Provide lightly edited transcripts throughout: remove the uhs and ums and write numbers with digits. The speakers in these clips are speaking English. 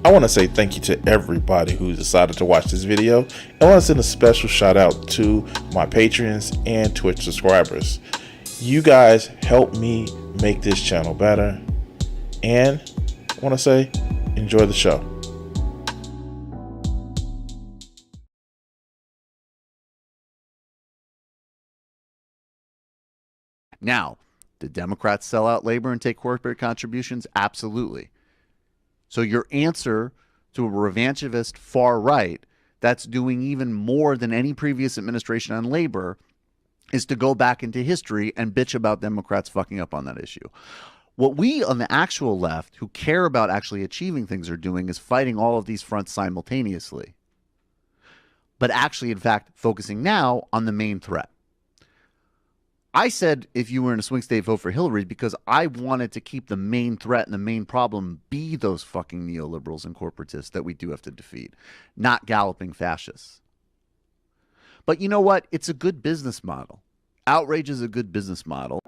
I want to say thank you to everybody who decided to watch this video. And I want to send a special shout out to my patrons and Twitch subscribers. You guys help me make this channel better. And I want to say, enjoy the show. Now, did Democrats sell out labor and take corporate contributions? Absolutely. So your answer to a revanchist far right that's doing even more than any previous administration on labor is to go back into history and bitch about Democrats fucking up on that issue. What we on the actual left who care about actually achieving things are doing is fighting all of these fronts simultaneously. But actually, in fact, focusing now on the main threat. I said if you were in a swing state, vote for Hillary because I wanted to keep the main threat and the main problem be those fucking neoliberals and corporatists that we do have to defeat, not galloping fascists. But you know what? It's a good business model. Outrage is a good business model.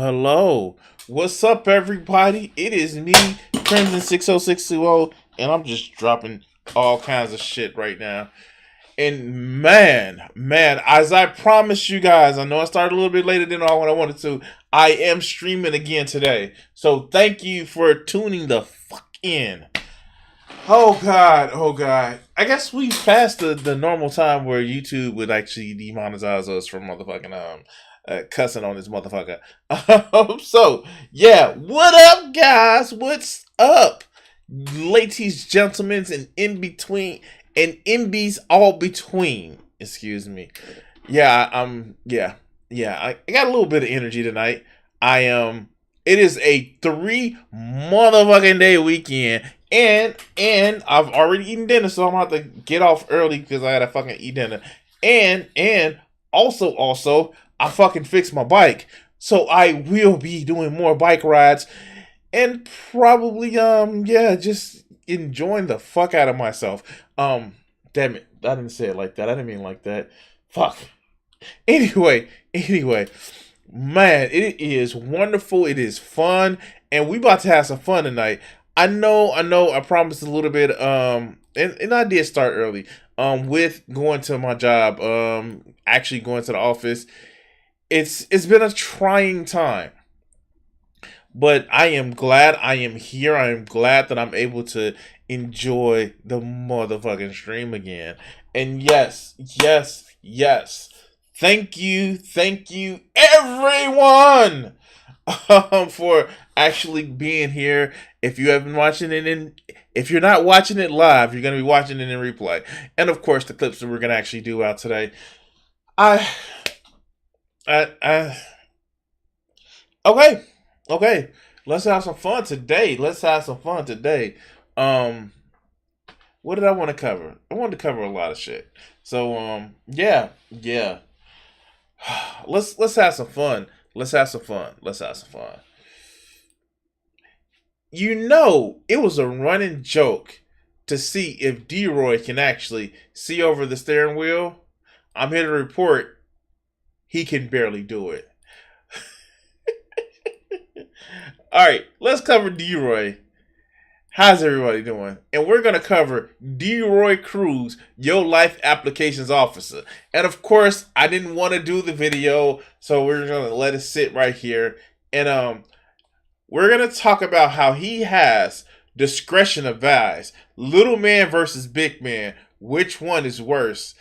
Hello. What's up, everybody? It is me, Crimson 60620, and I'm just dropping all kinds of shit right now. And man, as I promised you guys, I know I started a little bit later than what I wanted to. I am streaming again today. So thank you for tuning the fuck in. Oh God. I guess we passed the normal time where YouTube would actually demonetize us from motherfucking cussing on this motherfucker. So yeah, what up, guys? What's up, ladies, gentlemen, and in between, and MBs all between? Excuse me. Yeah, I got a little bit of energy tonight. It is a 3 motherfucking day weekend, and I've already eaten dinner, so I'm gonna have to get off early because I had to fucking eat dinner, and also. I fucking fixed my bike, so I will be doing more bike rides and probably just enjoying the fuck out of myself. Damn it, I didn't say it like that. I didn't mean like that. Fuck. Anyway, man, it is wonderful. It is fun, and we about to have some fun tonight. I know. I promised a little bit. And I did start early. With going to my job. Actually going to the office. It's been a trying time, but I am glad I am here. I am glad that I'm able to enjoy the motherfucking stream again. And yes. Thank you, everyone, for actually being here. If you have been watching it if you're not watching it live, you're going to be watching it in replay. And of course, the clips that we're going to actually do out today. Okay. Let's have some fun today. What did I want to cover? I wanted to cover a lot of shit. So, yeah. Let's have some fun. You know, it was a running joke to see if D-Roy can actually see over the steering wheel. I'm here to report he can barely do it. All right, let's cover D-Roy. How's everybody doing? And we're going to cover D-Roy Cruz, Your Life Applications Officer. And of course, I didn't want to do the video, so we're going to let it sit right here. And we're going to talk about how he has discretion advised. Little man versus big man. Which one is worse?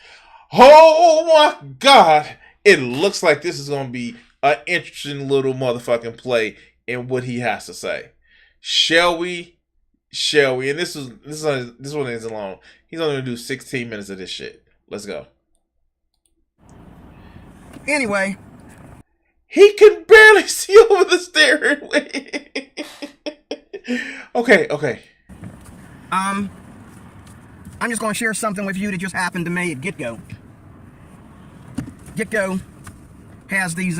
Oh my God. It looks like this is going to be an interesting little motherfucking play in what he has to say. Shall we? And this one isn't long. He's only going to do 16 minutes of this shit. Let's go. Anyway. He can barely see over the steering wheel. Okay. I'm just going to share something with you that just happened to me at GetGo. GetGo has these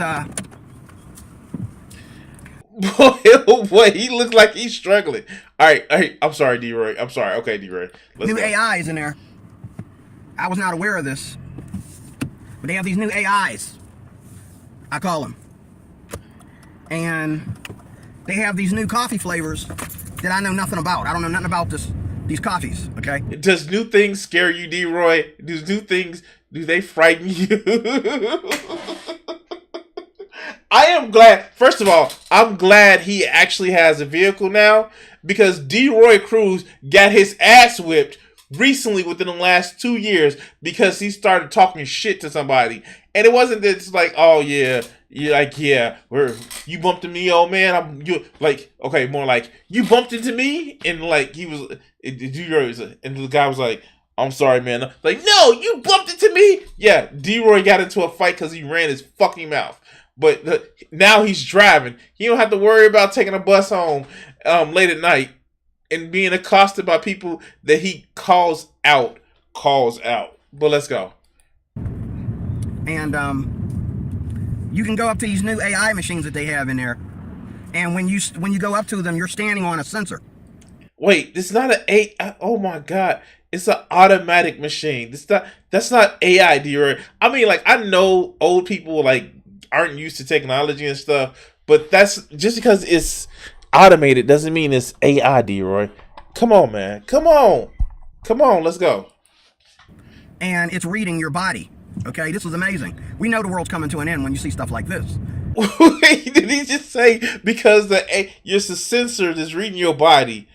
Boy, oh boy, he looks like he's struggling. All right. I'm sorry, D-Roy. I'm sorry. Okay, D-Roy. Let's New go. AIs in there. I was not aware of this, but they have these new AIs. I call them, and they have these new coffee flavors that I know nothing about. I don't know nothing about these coffees. Okay. Does new things scare you, D-Roy? Does new things, do they frighten you? I am glad. First of all, I'm glad he actually has a vehicle now, because D-Roy Cruz got his ass whipped recently within the last 2 years because he started talking shit to somebody. And it wasn't that it's like, oh yeah, you're like, yeah, you bumped into me, old man. You like, okay, more like, you bumped into me, and like he was, and the guy was like, I'm sorry, man. Like, no, you bumped into me. Yeah, D-Roy got into a fight because he ran his fucking mouth. But now he's driving. He don't have to worry about taking a bus home late at night and being accosted by people that he calls out. But let's go. And you can go up to these new AI machines that they have in there, and when you go up to them, you're standing on a sensor. Wait, it's not an AI. Oh my god, it's an automatic machine. That's not AI, D-Roy. I mean, like, I know old people like aren't used to technology and stuff, but that's just because it's automated doesn't mean it's AI, D-Roy. Come on, man. Come on, let's go. And it's reading your body. Okay, this is amazing. We know the world's coming to an end when you see stuff like this. Wait, did he just say because it's a sensor that's reading your body,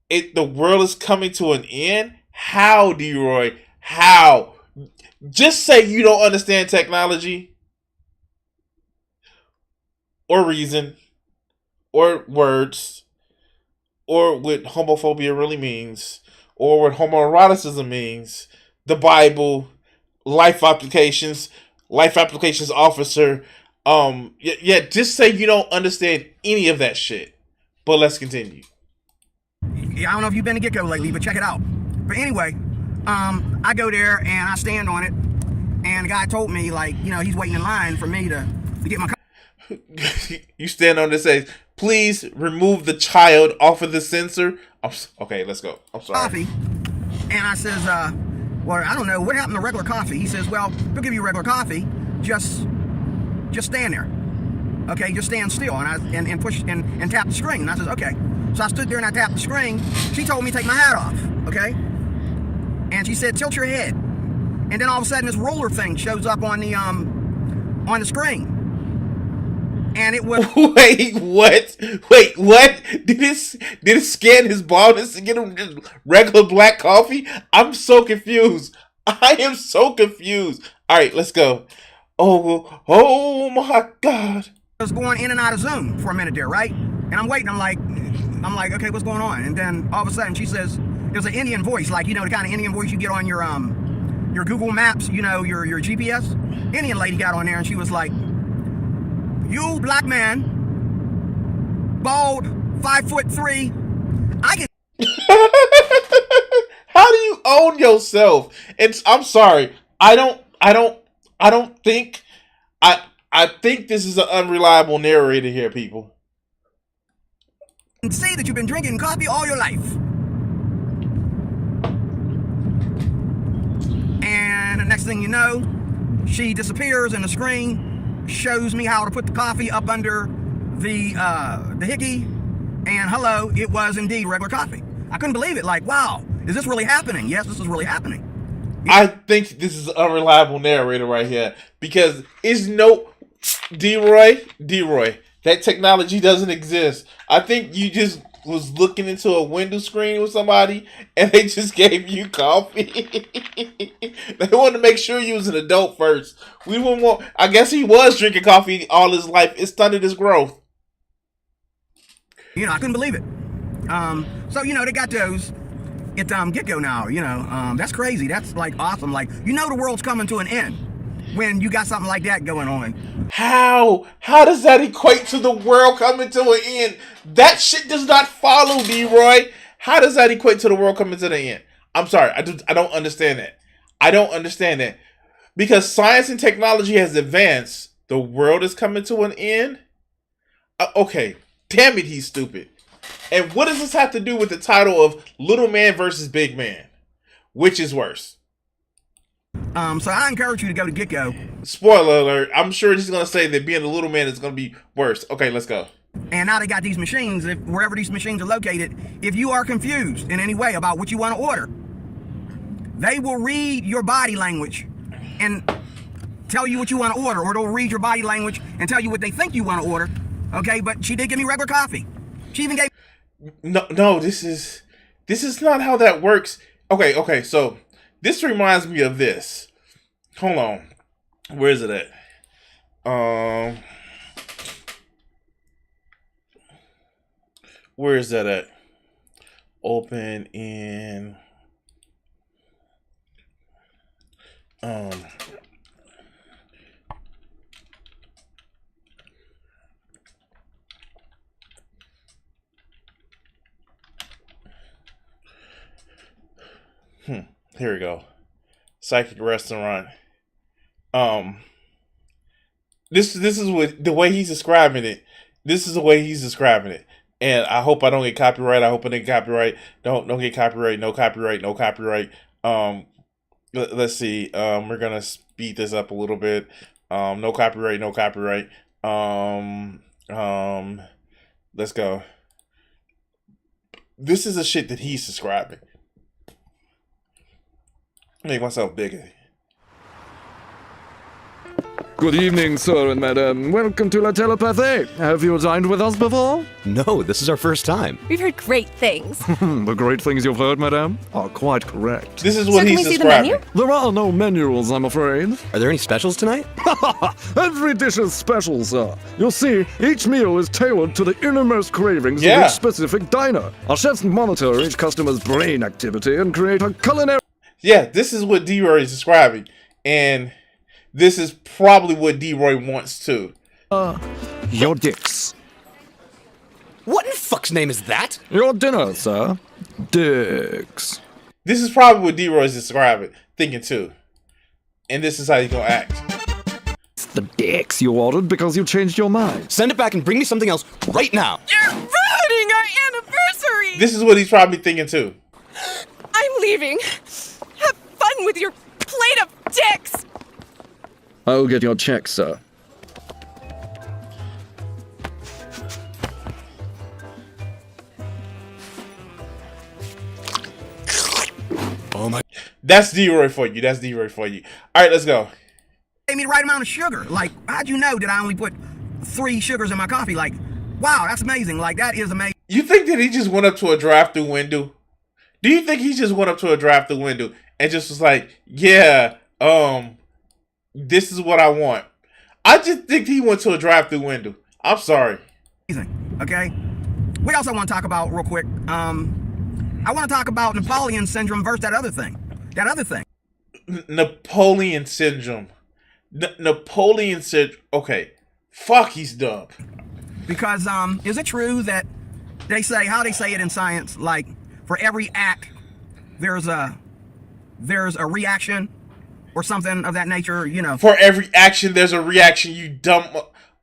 the world is coming to an end? How, D-Roy? How? Just say you don't understand technology or reason or words or what homophobia really means or what homoeroticism means, the Bible, life applications officer. Yeah, just say you don't understand any of that shit. But let's continue. I don't know if you've been to Gecko lately, but check it out. But anyway, I go there and I stand on it, and the guy told me, like, you know, he's waiting in line for me to get my You stand on this, says, please remove the child off of the sensor. Okay, let's go. I'm sorry. Coffee. And I says, well, I don't know, what happened to regular coffee? He says, well, they'll give you regular coffee. Just stand there. Okay, just stand still. And I push and tap the screen. And I says, okay. So I stood there and I tapped the screen. She told me to take my hat off. Okay. And she said, tilt your head. And then all of a sudden this roller thing shows up on the screen. And it was Wait, what? Did it scan his baldness to get him just regular black coffee? I'm so confused. I am so confused. All right, let's go. Oh my god. I was going in and out of Zoom for a minute there, right? And I'm waiting. I'm like, okay, what's going on? And then all of a sudden she says, there's an Indian voice, like, you know, the kind of Indian voice you get on your Google Maps, you know, your GPS. Indian lady got on there and she was like, you black man, bald, 5'3", I can. How do you own yourself? I'm sorry. I think this is an unreliable narrator here, people. See that you've been drinking coffee all your life. And the next thing you know, she disappears and the screen shows me how to put the coffee up under the hickey, and hello, it was indeed regular coffee. I couldn't believe it. Like, wow, is this really happening? Yes, this is really happening. I think this is an unreliable narrator right here, because it's no D-Roy, that technology doesn't exist. I think you just was looking into a window screen with somebody and they just gave you coffee. They wanted to make sure you was an adult first. We wouldn't want. I guess he was drinking coffee all his life. It stunted his growth. You know, I couldn't believe it. So, you know, they got those at Gecko now, you know. That's crazy. That's like awesome. Like, you know, the world's coming to an end when you got something like that going on. How does that equate to the world coming to an end? That shit does not follow, D-Roy. How does that equate to the world coming to the end? I'm sorry, I don't understand that. I don't understand that. Because science and technology has advanced, the world is coming to an end? Okay, damn it, he's stupid. And what does this have to do with the title of Little Man versus Big Man? Which is worse? So I encourage you to go to Gecko. Spoiler alert, I'm sure he's going to say that being a little man is going to be worse. Okay, let's go. And now they got these machines, wherever these machines are located, if you are confused in any way about what you want to order, they will read your body language and tell you what you want to order, or they'll read your body language and tell you what they think you want to order. Okay, but she did give me regular coffee. She even gave... No, this is not how that works. Okay, so this reminds me of this. Hold on. Where is it at? Where is that at? Open in here we go. Psychic restaurant. This is what the way he's describing it. This is the way he's describing it. And I hope I don't get copyright. I hope I don't get copyright. Don't get copyright. No copyright. No copyright. Let's see. We're gonna speed this up a little bit. No copyright. No copyright. Let's go. This is the shit that he's describing. Make myself bigger. Good evening, sir and madam. Welcome to La Telepathy. Have you dined with us before? No, this is our first time. We've heard great things. The great things you've heard, madam, are quite correct. This is what Sir, can he's we see the describing. menu? There are no menus, I'm afraid. Are there any specials tonight? Every dish is special, sir. You'll see, each meal is tailored to the innermost cravings Yeah. of each specific diner. Our chefs monitor each customer's brain activity and create a culinary... Yeah, this is what D-Roy is describing. And this is probably what D-Roy wants too. Your dicks. What in fuck's name is that? Your dinner, sir. Dicks. This is probably what D-Roy is describing, thinking too. And this is how he's gonna act. It's the dicks you ordered because you changed your mind. Send it back and bring me something else right now. You're ruining our anniversary! This is what he's probably thinking too. I'm leaving. Have fun with your plate of dicks! I'll get your check, sir. Oh my... That's D-Roy for you. That's D-Roy for you. All right, let's go. Gave me the right amount of sugar. Like, how'd you know that I only put 3 sugars in my coffee? Like, wow, that's amazing. Like, that is amazing. You think that he just went up to a drive-through window? Do you think he just went up to a drive-through window and just was like, yeah, this is what I want? I just think he went to a drive-through window. I'm sorry. Okay? What else I want to talk about real quick? I want to talk about Napoleon syndrome versus that other thing. That other thing. Napoleon syndrome. Napoleon syndrome. Okay. Fuck, he's dumb. Because, is it true that they say, how they say it in science, like, for every act, there's a reaction or something of that nature, you know? For every action, there's a reaction, you dumb...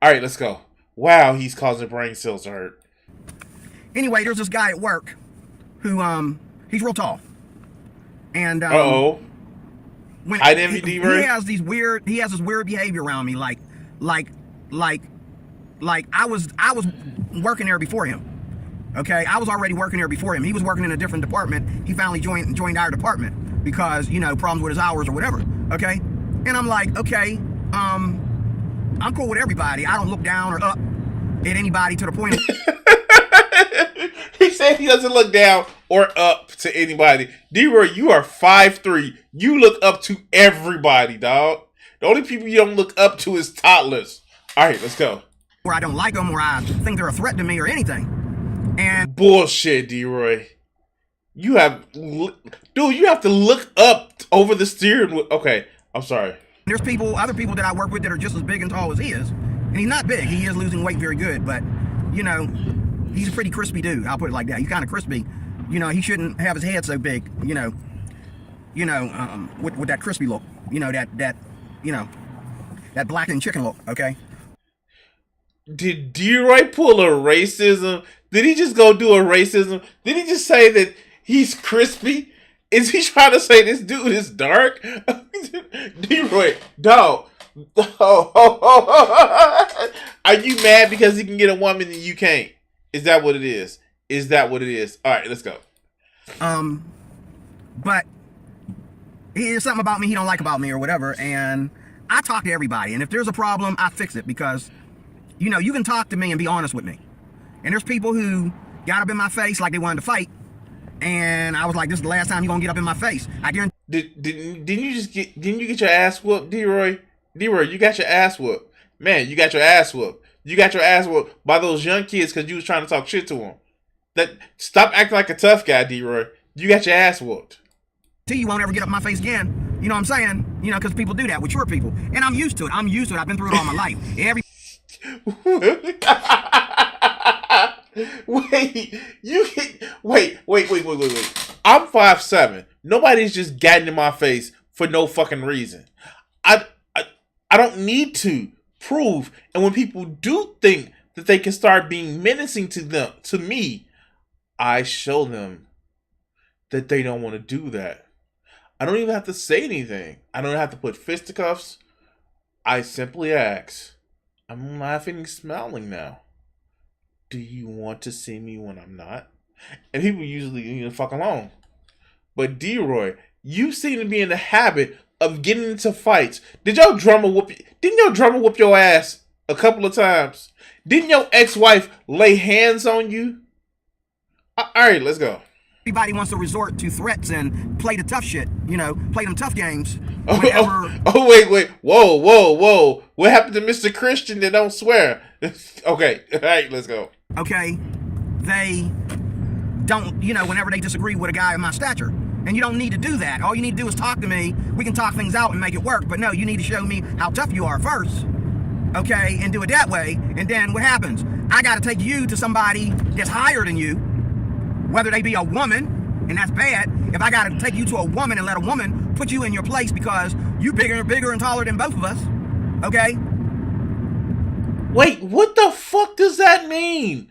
Alright, let's go. Wow, he's causing brain cells to hurt. Anyway, there's this guy at work who, he's real tall. And, Uh-oh. when Hide MVD, he right? has this weird behavior around me, like I was working there before him. Okay, I was already working there before him. He was working in a different department. He finally joined our department because, you know, problems with his hours or whatever. Okay, and I'm like, okay, I'm cool with everybody. I don't look down or up at anybody to the point. He said he doesn't look down or up to anybody. D-Roy, you are 5'3". You look up to everybody, dog. The only people you don't look up to is toddlers. All right, let's go. Where I don't like them, or I think they're a threat to me or anything. And Bullshit, D-Roy. You have to look up over the steering wheel. Okay, I'm sorry. there's other people that I work with that are just as big and tall as he is. And he's not big. He is losing weight very good, but, you know, he's a pretty crispy dude. I'll put it like that. He's kind of crispy. You know, he shouldn't have his head so big, with that crispy look. You know, that blackened chicken look, okay? Did D-Roy pull a racism? Did he just go do a racism? Did he just say that he's crispy? Is he trying to say this dude is dark? D-Roy, dog. Are you mad because he can get a woman and you can't? Is that what it is? Is that what it is? All right, let's go. But here's something about me he don't like about me or whatever, and I talk to everybody, and if there's a problem, I fix it because, you know, you can talk to me and be honest with me. And there's people who got up in my face like they wanted to fight, and I was like, this is the last time you're gonna get up in my face. I guarantee. Didn't you get your ass whooped, D-Roy? D-Roy, you got your ass whooped. Man, you got your ass whooped. You got your ass whooped by those young kids because you was trying to talk shit to them. Stop acting like a tough guy, D-Roy. You got your ass whooped. You won't ever get up my face again. You know what I'm saying? You know, because people do that with short people. And I'm used to it. I've been through it all my life. Wait. I'm 5'7". Nobody's just getting in my face for no fucking reason. I don't need to prove. And when people do think that they can start being menacing to me, I show them that they don't want to do that. I don't even have to say anything. I don't have to put fisticuffs. I simply ask. I'm laughing and smiling now. Do you want to see me when I'm not? And people usually leave the fuck alone. But D-Roy, you seem to be in the habit of getting into fights. Didn't your drummer whoop your ass a couple of times? Didn't your ex-wife lay hands on you? All right, let's go. Everybody wants to resort to threats and play the tough shit, you know, play them tough games. Wait. Whoa. What happened to Mr. Christian that don't swear? Okay, all right, let's go. Okay, they don't, you know, whenever they disagree with a guy of my stature. And you don't need to do that. All you need to do is talk to me. We can talk things out and make it work. But no, you need to show me how tough you are first. Okay, and do it that way. And then what happens? I got to take you to somebody that's higher than you, whether they be a woman, and that's bad. If I got to take you to a woman and let a woman put you in your place because you bigger and taller than both of us. Okay? Wait, what the fuck does that mean?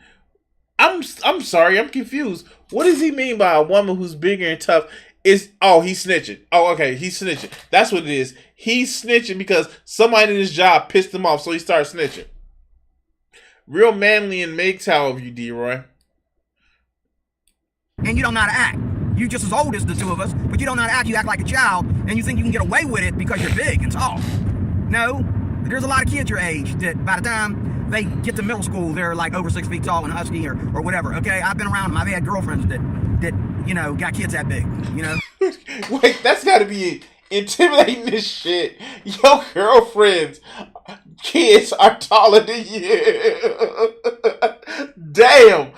I'm sorry, I'm confused. What does he mean by a woman who's bigger and tough? He's snitching. Oh, okay, he's snitching. That's what it is. He's snitching because somebody in his job pissed him off, so he starts snitching. Real manly and MGTOW of you, D-Roy. And you don't know how to act. You just as old as the two of us, but you don't know how to act. You act like a child, and you think you can get away with it because you're big and tall. No, there's a lot of kids your age that by the time they get to middle school, they're like over 6 feet tall and husky or whatever. Okay, I've been around them. I've had girlfriends that you know got kids that big. You know. Wait, that's got to be intimidating this shit. Your girlfriend's kids are taller than you. Damn.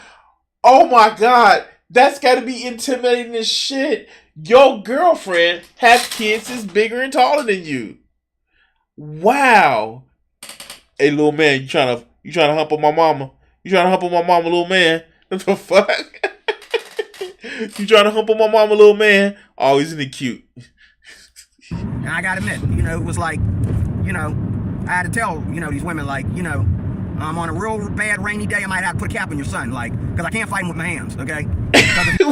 Oh my God. That's got to be intimidating as shit. Your girlfriend has kids that's bigger and taller than you. Wow. Hey, little man, you trying to hump on my mama? You trying to hump on my mama, little man? What the fuck? You trying to hump on my mama, little man? Oh, isn't he cute? And I gotta admit, you know, it was like, you know, I had to tell, you know, these women, like, you know, on a real bad rainy day, I might have to put a cap on your son, like, because I can't fight him with my hands, okay?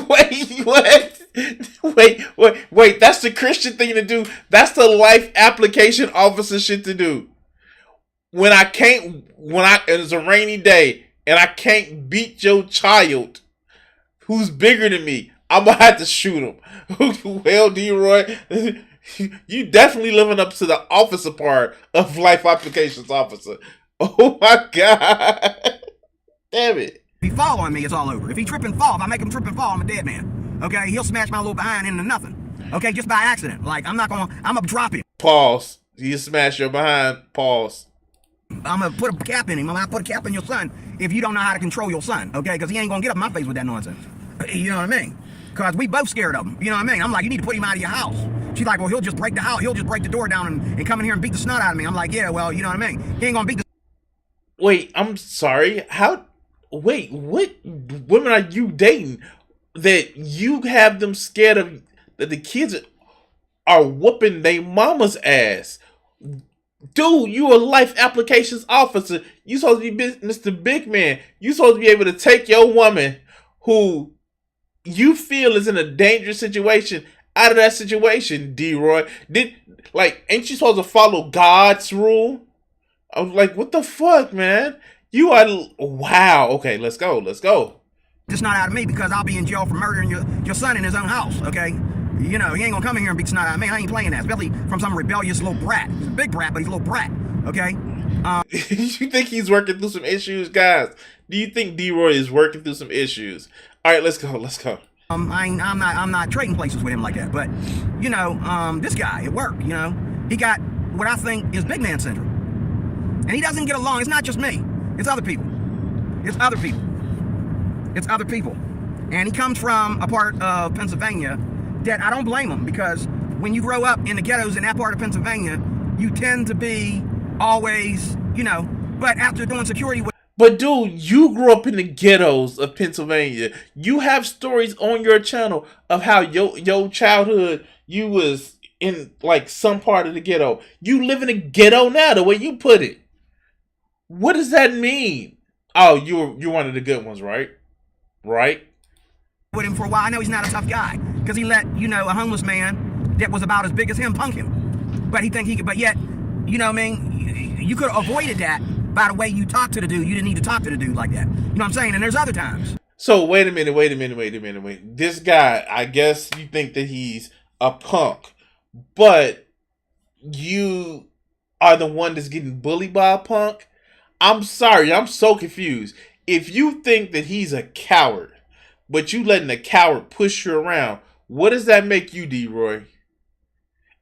Wait, what? Wait, that's the Christian thing to do. That's the life application officer shit to do. When it's a rainy day and I can't beat your child who's bigger than me, I'm gonna have to shoot him. Well, D-Roy, you definitely living up to the officer part of life applications officer. Oh my God. Damn it. If he fall on me, it's all over. If he trip and fall, if I make him trip and fall, I'm a dead man. Okay? He'll smash my little behind into nothing. Okay? Just by accident. Like, I'm gonna drop him. Pause. You smash your behind. Pause. I'm gonna put a cap in him. I'm gonna put a cap in your son if you don't know how to control your son, okay? Because he ain't gonna get up in my face with that nonsense. You know what I mean? Because we both scared of him. You know what I mean? I'm like, you need to put him out of your house. She's like, well, he'll just break the house. He'll just break the door down and come in here and beat the snot out of me. I'm like, yeah, well, you know what I mean? He ain't gonna beat the... Wait, I'm sorry. Wait, what women are you dating that you have them scared of, that the kids are whooping their mama's ass? Dude, you a life applications officer. You supposed to be Mr. Big Man. You supposed to be able to take your woman who you feel is in a dangerous situation out of that situation, D-Roy. Ain't you supposed to follow God's rule? I was like, what the fuck, man? You are wow. Okay, let's go. Just not out of me, because I'll be in jail for murdering your son in his own house, okay? You know, he ain't gonna come in here and beat snot out of me. I ain't playing that, especially from some rebellious little brat. He's a big brat, but he's a little brat, okay? You think he's working through some issues, guys? Do you think D-Roy is working through some issues? All right, let's go. I'm not trading places with him like that, but you know, this guy at work, you know, he got what I think is big man syndrome, and he doesn't get along. It's not just me; it's other people. And he comes from a part of Pennsylvania that I don't blame him, because when you grow up in the ghettos in that part of Pennsylvania, you tend to be always, you know. But after doing security with But dude, you grew up in the ghettos of Pennsylvania. You have stories on your channel of how your childhood, you was in like some part of the ghetto. You live in a ghetto now, the way you put it. What does that mean? Oh, you're one of the good ones, right? Right? with him for a while. I know he's not a tough guy, because he let, you know, a homeless man that was about as big as him punk him. But he think he could, but yet, you know what I mean? You could have avoided that by the way you talk to the dude. You didn't need to talk to the dude like that. You know what I'm saying? And there's other times. So wait a minute. This guy, I guess you think that he's a punk, but you are the one that's getting bullied by a punk? I'm sorry, I'm so confused. If you think that he's a coward, but you letting a coward push you around, what does that make you, D-Roy?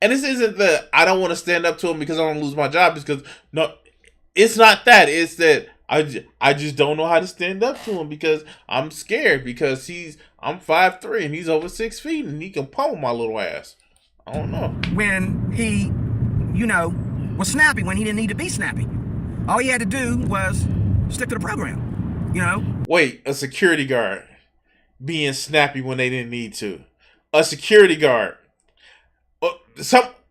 And this isn't the I don't want to stand up to him because I don't lose my job, because no, it's not that. It's that I just don't know how to stand up to him because I'm scared, because I'm 5'3" and he's over 6 feet and he can pummel my little ass. I don't know. When he, you know, was snappy when he didn't need to be snappy. All he had to do was stick to the program, you know? Wait, a security guard being snappy when they didn't need to. A security guard.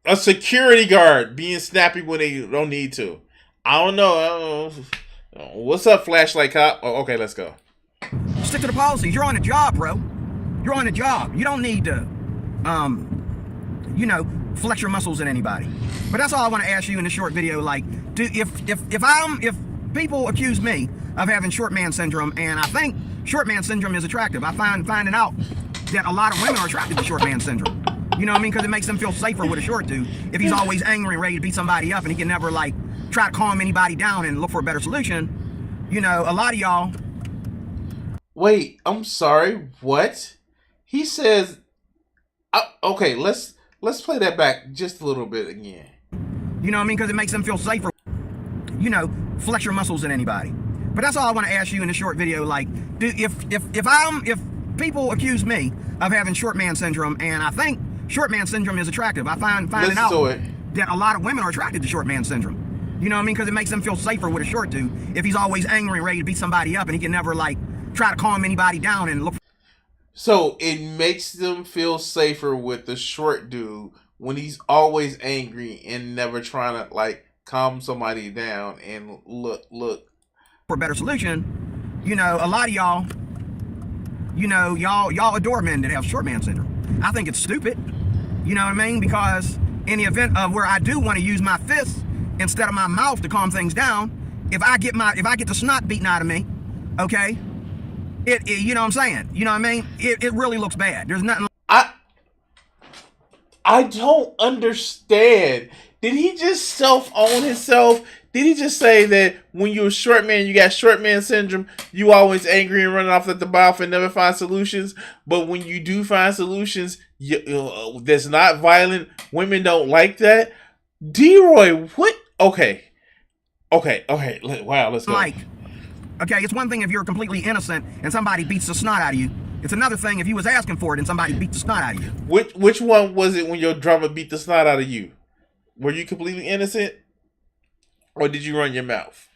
A security guard being snappy when they don't need to. I don't know. What's up, flashlight cop? Oh, okay, let's go. Stick to the policies. You're on the job, bro. You're on the job. You don't need to, you know, flex your muscles at anybody. But that's all I want to ask you in this short video. Like, if people accuse me of having short man syndrome, and I think short man syndrome is attractive, I finding out that a lot of women are attracted to short man syndrome. You know what I mean? Because it makes them feel safer with a short dude. If he's always angry and ready to beat somebody up, and he can never like try to calm anybody down and look for a better solution, you know, a lot of y'all. Wait, I'm sorry. What? He says. Okay, let's play that back just a little bit again. You know what I mean? Because it makes them feel safer. You know, flex your muscles at anybody. But that's all I want to ask you in this short video. Like, if people accuse me of having short man syndrome, and I think short man syndrome is attractive, I finding out that a lot of women are attracted to short man syndrome. You know what I mean? Because it makes them feel safer with a short dude. If he's always angry and ready to beat somebody up, and he can never like try to calm anybody down and look. So it makes them feel safer with the short dude when he's always angry and never trying to like calm somebody down and look For a better solution. You know, a lot of y'all, you know, y'all adore men that have short man syndrome. I think it's stupid. You know what I mean? Because in the event of where I do want to use my fists instead of my mouth to calm things down, if I get the snot beaten out of me, okay, it you know what I'm saying? You know what I mean? It really looks bad. There's nothing. I don't understand. Did he just self-own himself? Did he just say that when you're a short man, you got short man syndrome, you always angry and running off at the mouth and never find solutions? But when you do find solutions, that's not violent, women don't like that? D-Roy, what? Okay. Wow, let's go. Like, okay, it's one thing if you're completely innocent and somebody beats the snot out of you. It's another thing if you was asking for it and somebody beat the snot out of you. Which one was it when your drummer beat the snot out of you? Were you completely innocent? Or did you run your mouth?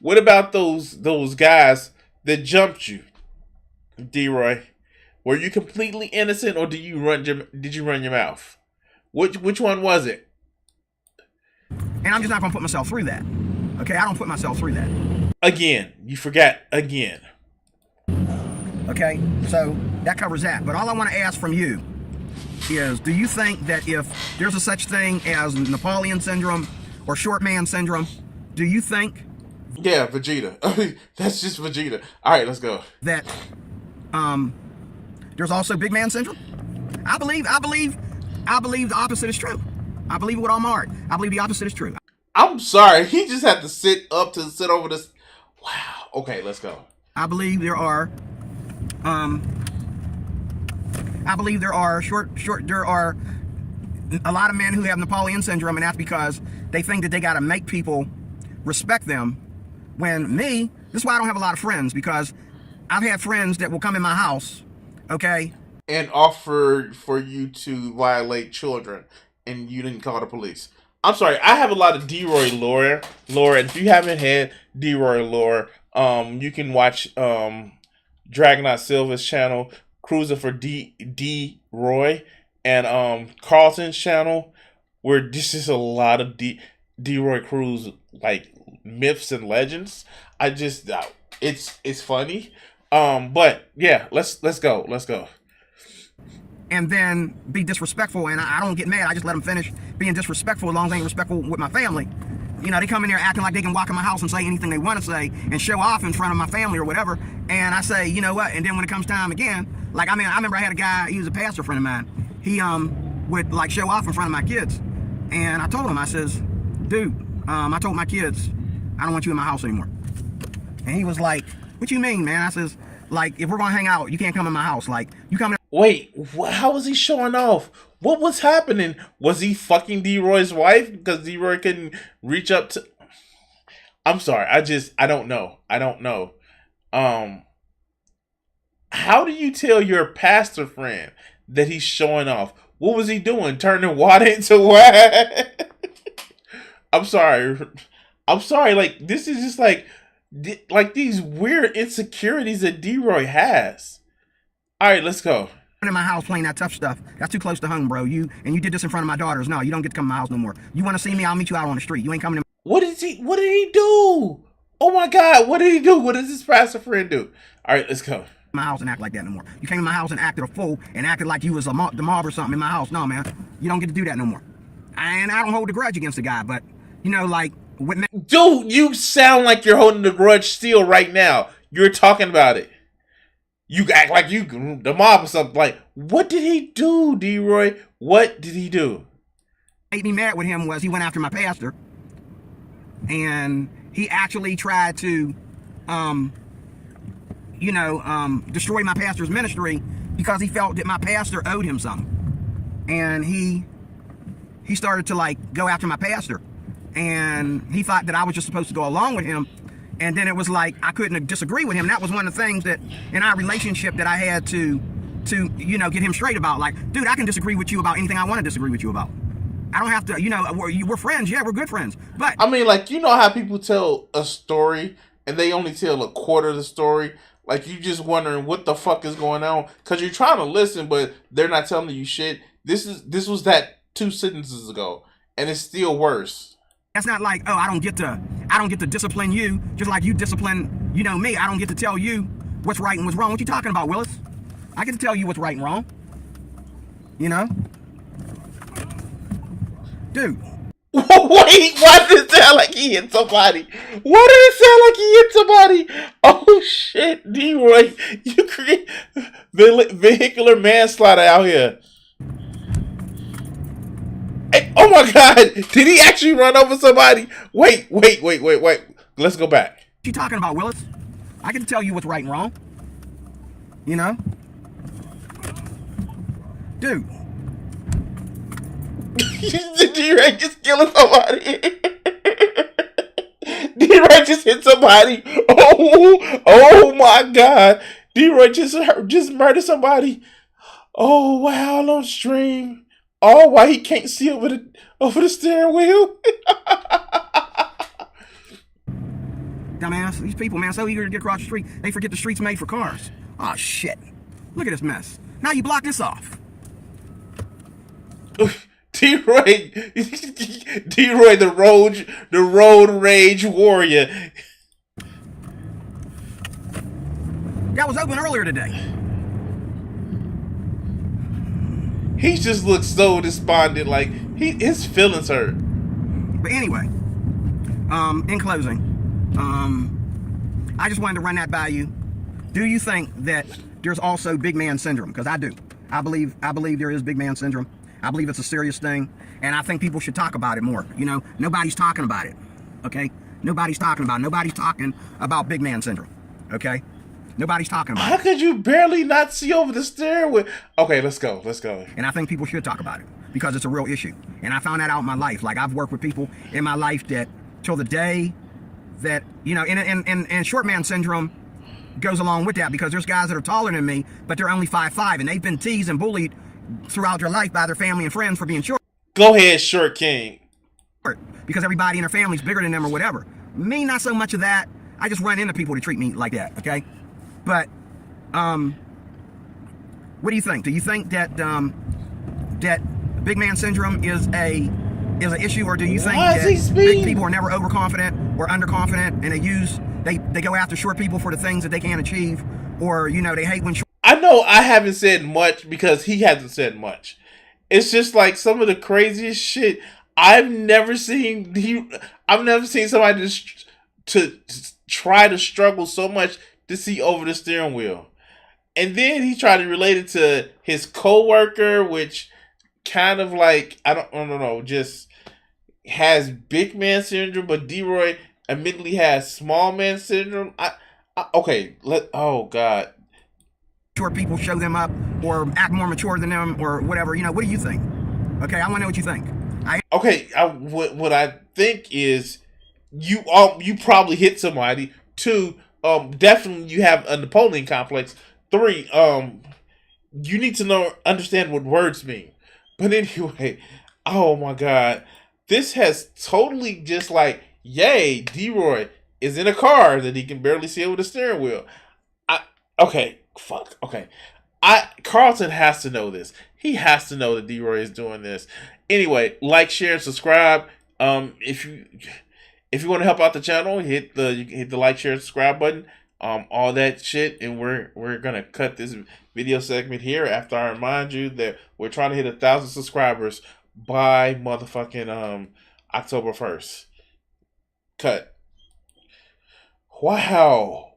What about those guys that jumped you, D-Roy? Were you completely innocent, or did you run your mouth? Which one was it? And And I'm just not going to put myself through that. Okay, I don't put myself through that. Again, you forgot again. Okay, so that covers that. But all I want to ask from you is, do you think that if there's a such thing as Napoleon syndrome or short man syndrome, do you think... Yeah, Vegeta. That's just Vegeta. All right, let's go. That there's also big man syndrome? I believe the opposite is true. I believe it with all my heart. I believe the opposite is true. I'm sorry. He just had to sit over this. Wow. Okay, let's go. I believe there are there are a lot of men who have Napoleon syndrome, and that's because they think that they got to make people respect them. When me, this is why I don't have a lot of friends, because I've had friends that will come in my house, okay, and offer for you to violate children, and you didn't call the police. I'm sorry. I have a lot of D-Roy lore. And if you haven't had D-Roy lore, you can watch Dragonite Silva's channel, Cruiser for D-Roy, and Carlton's channel, where this is a lot of D-Roy Cruz, like, myths and legends. I just it's funny. But yeah, let's go. And then be disrespectful, and I don't get mad. I just let them finish being disrespectful as long as they ain't respectful with my family. You know, they come in there acting like they can walk in my house and say anything they want to say and show off in front of my family or whatever. And I say, you know what? And then when it comes time again, like, I remember I had a guy, he was a pastor friend of mine. He would like show off in front of my kids. And I told him, I says, dude, I told my kids, I don't want you in my house anymore. And he was like, what you mean, man? I says, like, if we're gonna hang out, you can't come in my house. Like, you come in. Wait, how was he showing off? What was happening? Was he fucking D-Roy's wife because D-Roy couldn't reach up to... I'm sorry. I don't know. How do you tell your pastor friend that he's showing off? What was he doing? Turning water into wine? I'm sorry. Like, this is just like these weird insecurities that D-Roy has. All right, let's go. In my house playing that tough stuff. That's too close to home, bro. You did this in front of my daughters. No, you don't get to come to my house no more. You want to see me? I'll meet you out on the street. You ain't coming to... What did he do? Oh my God, what did he do? What does this pastor friend do? All right, let's go. My house and act like that no more. You came to my house and acted a fool and acted like you was the mob or something in my house. No, man, you don't get to do that no more. And I don't hold a grudge against the guy, but you know, like, dude, you sound like you're holding the grudge still right now. You're talking about it. You act like you the mob or something. Like, what did he do, D-Roy? What did he do? Made me mad with him was he went after my pastor, and he actually tried to, destroy my pastor's ministry because he felt that my pastor owed him something, and he started to like go after my pastor, and he thought that I was just supposed to go along with him. And then it was like I couldn't disagree with him. And that was one of the things that in our relationship that I had to get him straight about. Like, dude, I can disagree with you about anything I want to disagree with you about. I don't have to, we're friends. Yeah, we're good friends. But I mean, like, you know how people tell a story and they only tell a quarter of the story? Like, you just wondering what the fuck is going on because you're trying to listen, but they're not telling you shit. This was that 2 sentences ago, and it's still worse. That's not like, oh, I don't get to discipline you just like you discipline, me. I don't get to tell you what's right and what's wrong. What you talking about, Willis? I get to tell you what's right and wrong. Dude. Wait, why did it sound like he hit somebody? Why did it sound like he hit somebody? Oh shit, D-Roy, you create vehicular manslaughter out here. Hey, oh my God, did he actually run over somebody? Wait. Let's go back. What you talking about, Willis? I get to tell you what's right and wrong. Dude. D-Ray just killing somebody. D-Ray just hit somebody. Oh my God. D-Ray just murdered somebody. Oh wow, on stream. Oh, why he can't see over the steering wheel? Dumbass, these people, man, so eager to get across the street, they forget the street's made for cars. Oh shit! Look at this mess. Now you block this off. D-Roy, D-Roy, the road rage warrior. That was open earlier today. He just looks so despondent, like his feelings hurt. But anyway, in closing, I just wanted to run that by you. Do you think that there's also big man syndrome? Because I do. I believe there is big man syndrome. I believe it's a serious thing, and I think people should talk about it more. You know, nobody's talking about it. Okay, nobody's talking about it. Nobody's talking about big man syndrome. Okay, nobody's talking about How it. could you barely not see over the steering wheel? Okay, let's go. And I think people should talk about it because it's a real issue. And I found that out in my life. Like, I've worked with people in my life that till the day that, you know, and short man syndrome goes along with that, because there's guys that are taller than me, but they're only 5'5", and they've been teased and bullied throughout their life by their family and friends for being short. Go ahead, Short King. Because everybody in their family's bigger than them or whatever. Me, not so much of that. I just run into people to treat me like that, okay? But, what do you think? Do you think that that big man syndrome is an issue, or do you think that big people are never overconfident or underconfident, and they go after short people for the things that they can't achieve, or, you know, they hate when short... I know I haven't said much because he hasn't said much. It's just like some of the craziest shit I've never seen. I've never seen somebody to try to struggle so much to see over the steering wheel. And then he tried to relate it to his coworker, which kind of like, I don't know, just has big man syndrome, but D-Roy admittedly has small man syndrome. Oh God. Short people show them up or act more mature than them or whatever. You know, what do you think? Okay, I want to know what you think. What I think is you probably hit somebody. 2, definitely you have a Napoleon complex. 3, you need to understand what words mean. But anyway, oh my God, this has totally just like, yay, D-Roy is in a car that he can barely see over the steering wheel. Carlton has to know this. He has to know that D-Roy is doing this. Anyway, like, share, and subscribe. If you want to help out the channel, hit the like, share, and subscribe button. All that shit, and we're gonna cut this video segment here after I remind you that we're trying to hit 1,000 subscribers by motherfucking October 1st. Cut. Wow.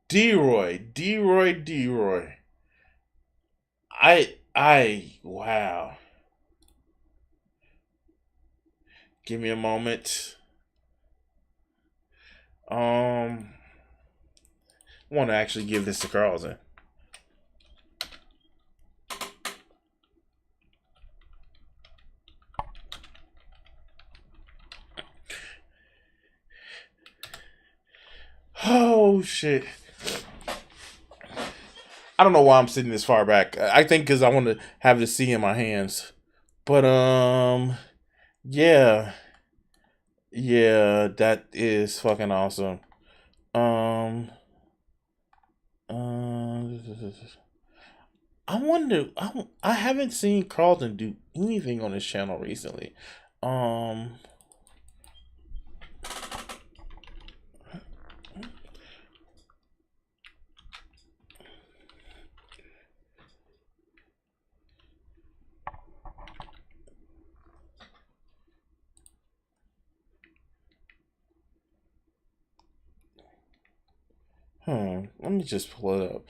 D-Roy. Wow. Give me a moment. I want to actually give this to Carlton. Oh shit. I don't know why I'm sitting this far back. I think because I want to have this C in my hands. But yeah, that is fucking awesome. I wonder. I haven't seen Carlton do anything on his channel recently. Let me just pull it up.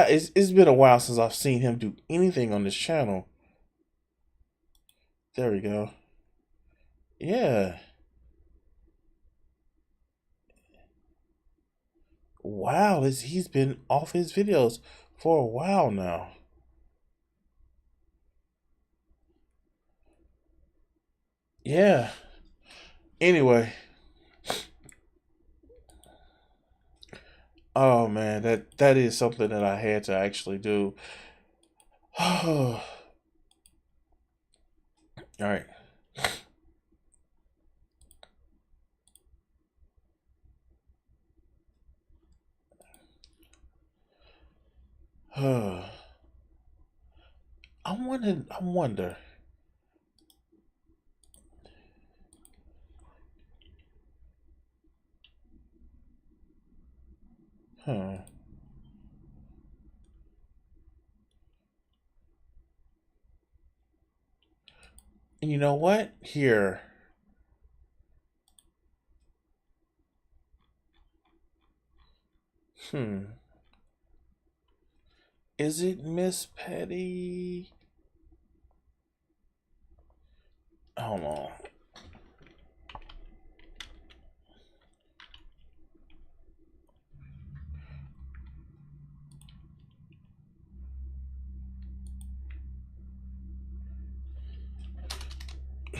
It's been a while since I've seen him do anything on this channel. There we go. Yeah. Wow, he's been off his videos for a while now. Yeah. Anyway. Oh man, that is something that I had to actually do. All right. I wonder. Huh. You know what? Here. Hmm. Is it Miss Petty? Hold on.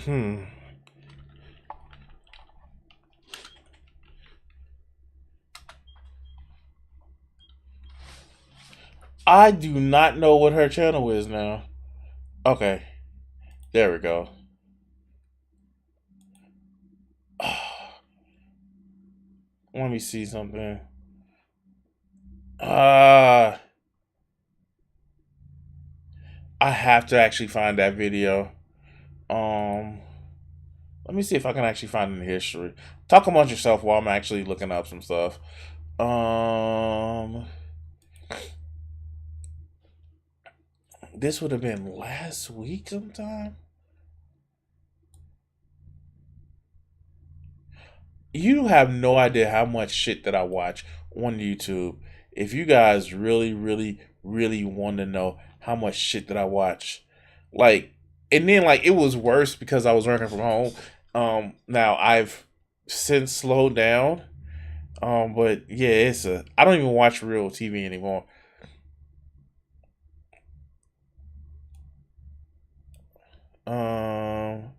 Hmm. I do not know what her channel is now. Okay. There we go. Let me see something. I have to actually find that video. Um, Let me see if I can actually find it in history. Talk amongst yourself while I'm actually looking up some stuff. Um, this would have been last week sometime. You have no idea how much shit that I watch on YouTube. If you guys really, really, really want to know how much shit that I watch, like, and then like it was worse because I was working from home. Now I've since slowed down. But yeah, I don't even watch real TV anymore. Um,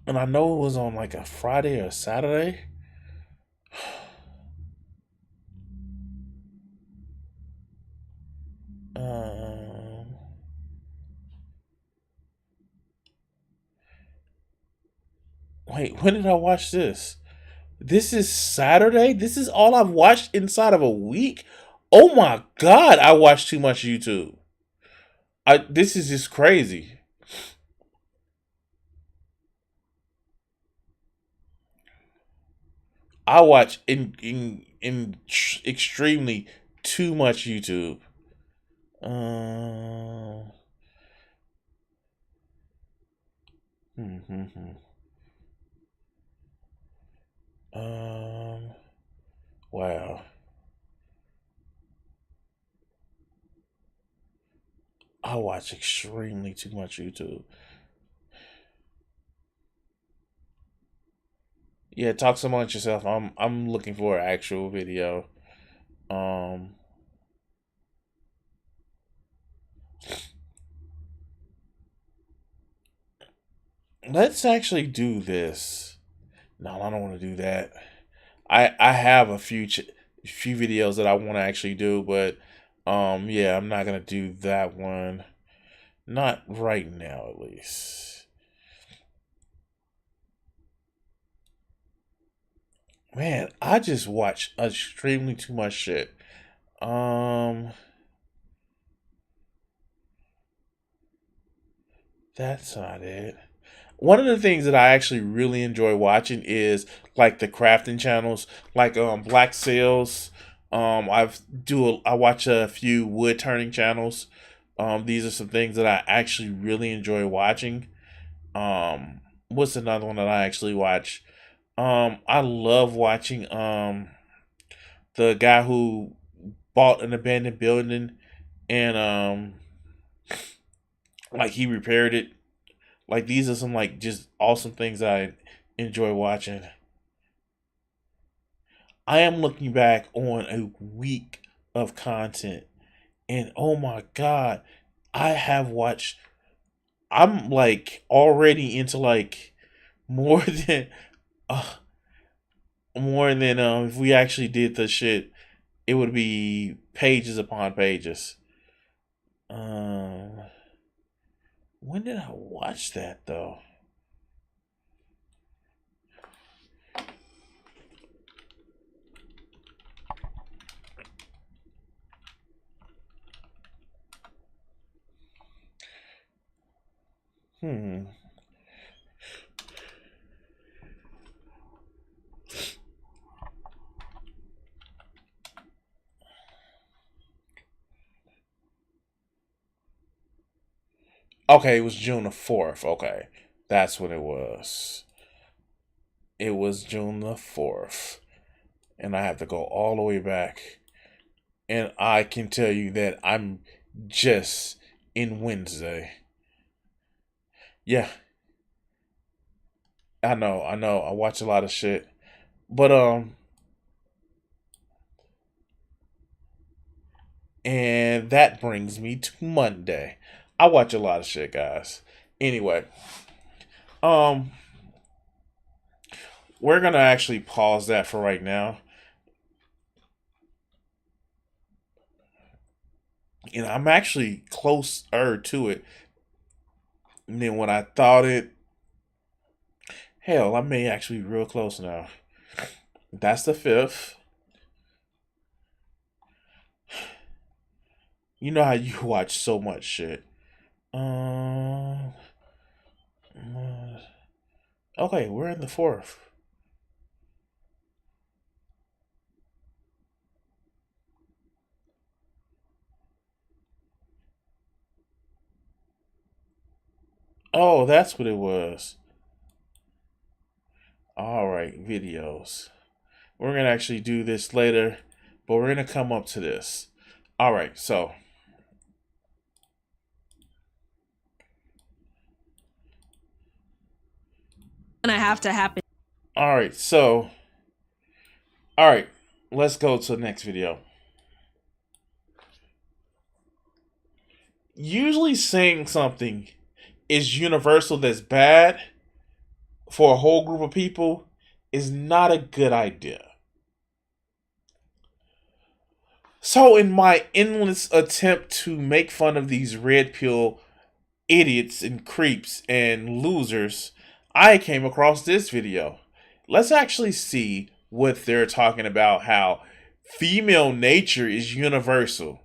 and I know it was on like a Friday or Saturday. Um, Wait, when did I watch this? This is Saturday. This is all I've watched inside of a week. Oh my god, I watch too much YouTube. This is just crazy. I watch extremely too much YouTube. Um, hmm, hmm, hmm. Um, wow. I watch extremely too much YouTube. Yeah, talk amongst yourself. I'm looking for an actual video. Um, let's actually do this. No, I don't want to do that. I have a few videos that I want to actually do, but yeah, I'm not gonna do that one. Not right now, at least. Man, I just watch extremely too much shit. Um, that's not it. One of the things that I actually really enjoy watching is like the crafting channels, like Black Sails. I watch a few wood turning channels. These are some things that I actually really enjoy watching. What's another one that I actually watch? I love watching the guy who bought an abandoned building and like he repaired it. Like these are some like just awesome things I enjoy watching. I am looking back on a week of content and oh my god, I have watched I'm like already into like more than uh, more than if we actually did the shit, it would be pages upon pages. Um when did I watch that though? Hmm. Okay, it was June the 4th. Okay, that's what it was. It was June the 4th. And I have to go all the way back. And I can tell you that I'm just in Wednesday. Yeah. I know. I watch a lot of shit. But and that brings me to Monday. I watch a lot of shit, guys. Anyway, um we're going to actually pause that for right now. And I'm actually closer to it than what I thought it. Hell, I may actually be real close now. That's the 5th. You know how you watch so much shit. Okay, we're in the 4th. Oh, that's what it was. Alright, videos. We're going to actually do this later, but we're going to come up to this. Alright, so. Gonna have to happen. Alright, so. Alright, let's go to the next video. Usually saying something is universal that's bad for a whole group of people is not a good idea. So in my endless attempt to make fun of these red pill idiots and creeps and losers, I came across this video. Let's actually see what they're talking about, how female nature is universal.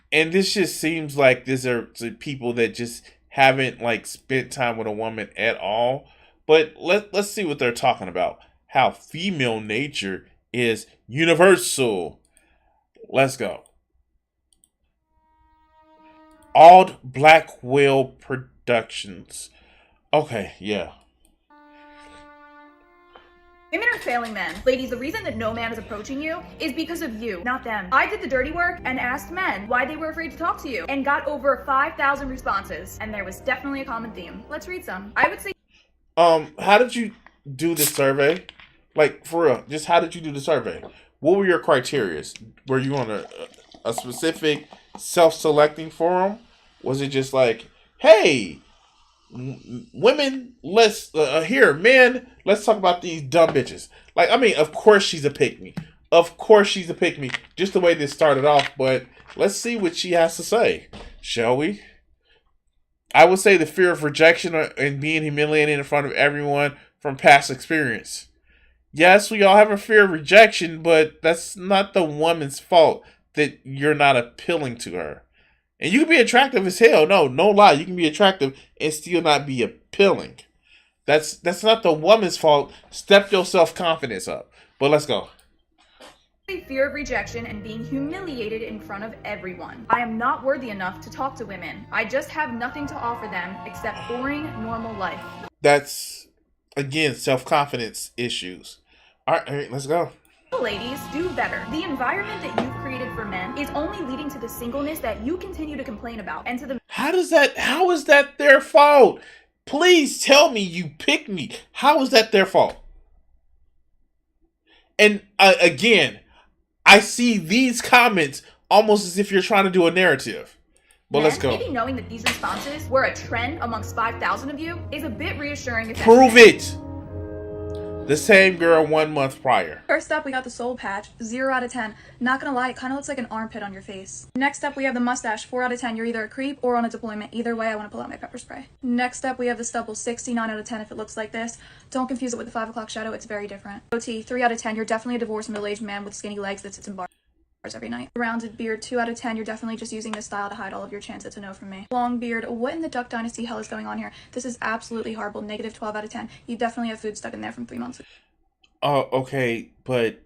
And this just seems like these are people that just haven't like spent time with a woman at all. But let's see what they're talking about. How female nature is universal. Let's go. Odd Black Whale Productions. Okay, yeah. Women are failing men. Ladies, the reason that no man is approaching you is because of you, not them. I did the dirty work and asked men why they were afraid to talk to you and got over 5,000 responses. And there was definitely a common theme. Let's read some. I would say... How did you do the survey? Like, for real, just how did you do the survey? What were your criteria? Were you on a specific self-selecting forum? Was it just like, hey, women, let's men, let's talk about these dumb bitches. Like, I mean, of course she's a pick-me. Of course she's a pick-me. Just the way this started off, but let's see what she has to say, shall we? I would say the fear of rejection and being humiliated in front of everyone from past experience. Yes, we all have a fear of rejection, but that's not the woman's fault that you're not appealing to her. And you can be attractive as hell. No lie. You can be attractive and still not be appealing. That's not the woman's fault. Step your self-confidence up. But let's go. Fear of rejection and being humiliated in front of everyone. I am not worthy enough to talk to women. I just have nothing to offer them except boring, normal life. That's, again, self-confidence issues. All right, let's go. Ladies, do better. The environment that you've created for men is only leading to the singleness that you continue to complain about and to the... How is that their fault? Please tell me you picked me. How is that their fault? And again, I see these comments almost as if you're trying to do a narrative. But let's go. Maybe knowing that these responses were a trend amongst 5,000 of you is a bit reassuring. If prove it. The same girl 1 month prior. First up, we got the soul patch, 0 out of 10. Not gonna lie, it kind of looks like an armpit on your face. Next up, we have the mustache, 4 out of 10. You're either a creep or on a deployment. Either way, I want to pull out my pepper spray. Next up, we have the stubble, 69 out of 10 if it looks like this. Don't confuse it with the 5 o'clock shadow, it's very different. Goatee, 3 out of 10. You're definitely a divorced middle-aged man with skinny legs that sits in bars every night. Rounded beard, 2 out of 10. You're definitely just using this style to hide all of your chance. It's a no from me. Long beard, what in the Duck Dynasty hell is going on here? This is absolutely horrible. Negative 12 out of 10. You definitely have food stuck in there from 3 months ago. Oh, okay, but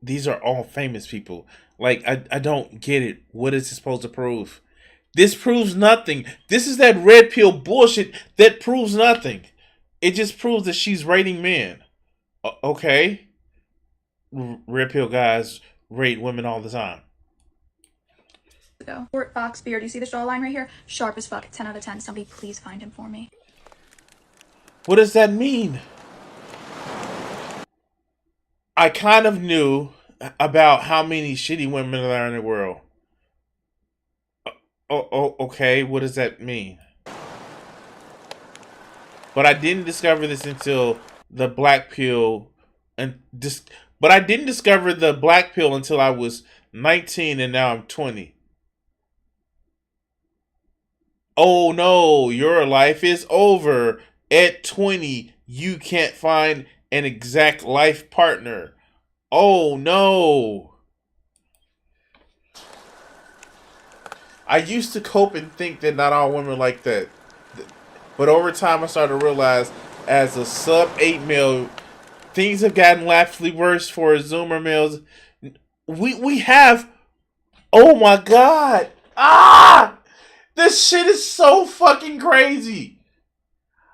these are all famous people. Like, I don't get it. What is it supposed to prove? This proves nothing. This is that red pill bullshit that proves nothing. It just proves that she's rating men. Okay? Red pill guys rate women all the time. Short box beard. Do you see the jawline right here? Sharp as fuck. 10 out of 10. Somebody please find him for me. What does that mean? I kind of knew about how many shitty women there are in the world. Okay, what does that mean? But I didn't discover this until the black pill, but I didn't discover the black pill until I was 19 and now I'm 20. Oh no, your life is over. At 20, you can't find an exact life partner. Oh no. I used to cope and think that not all women like that. But over time I started to realize as a sub 8 male, things have gotten lapsely worse for Zoomer males. We have, oh my god. This shit is so fucking crazy.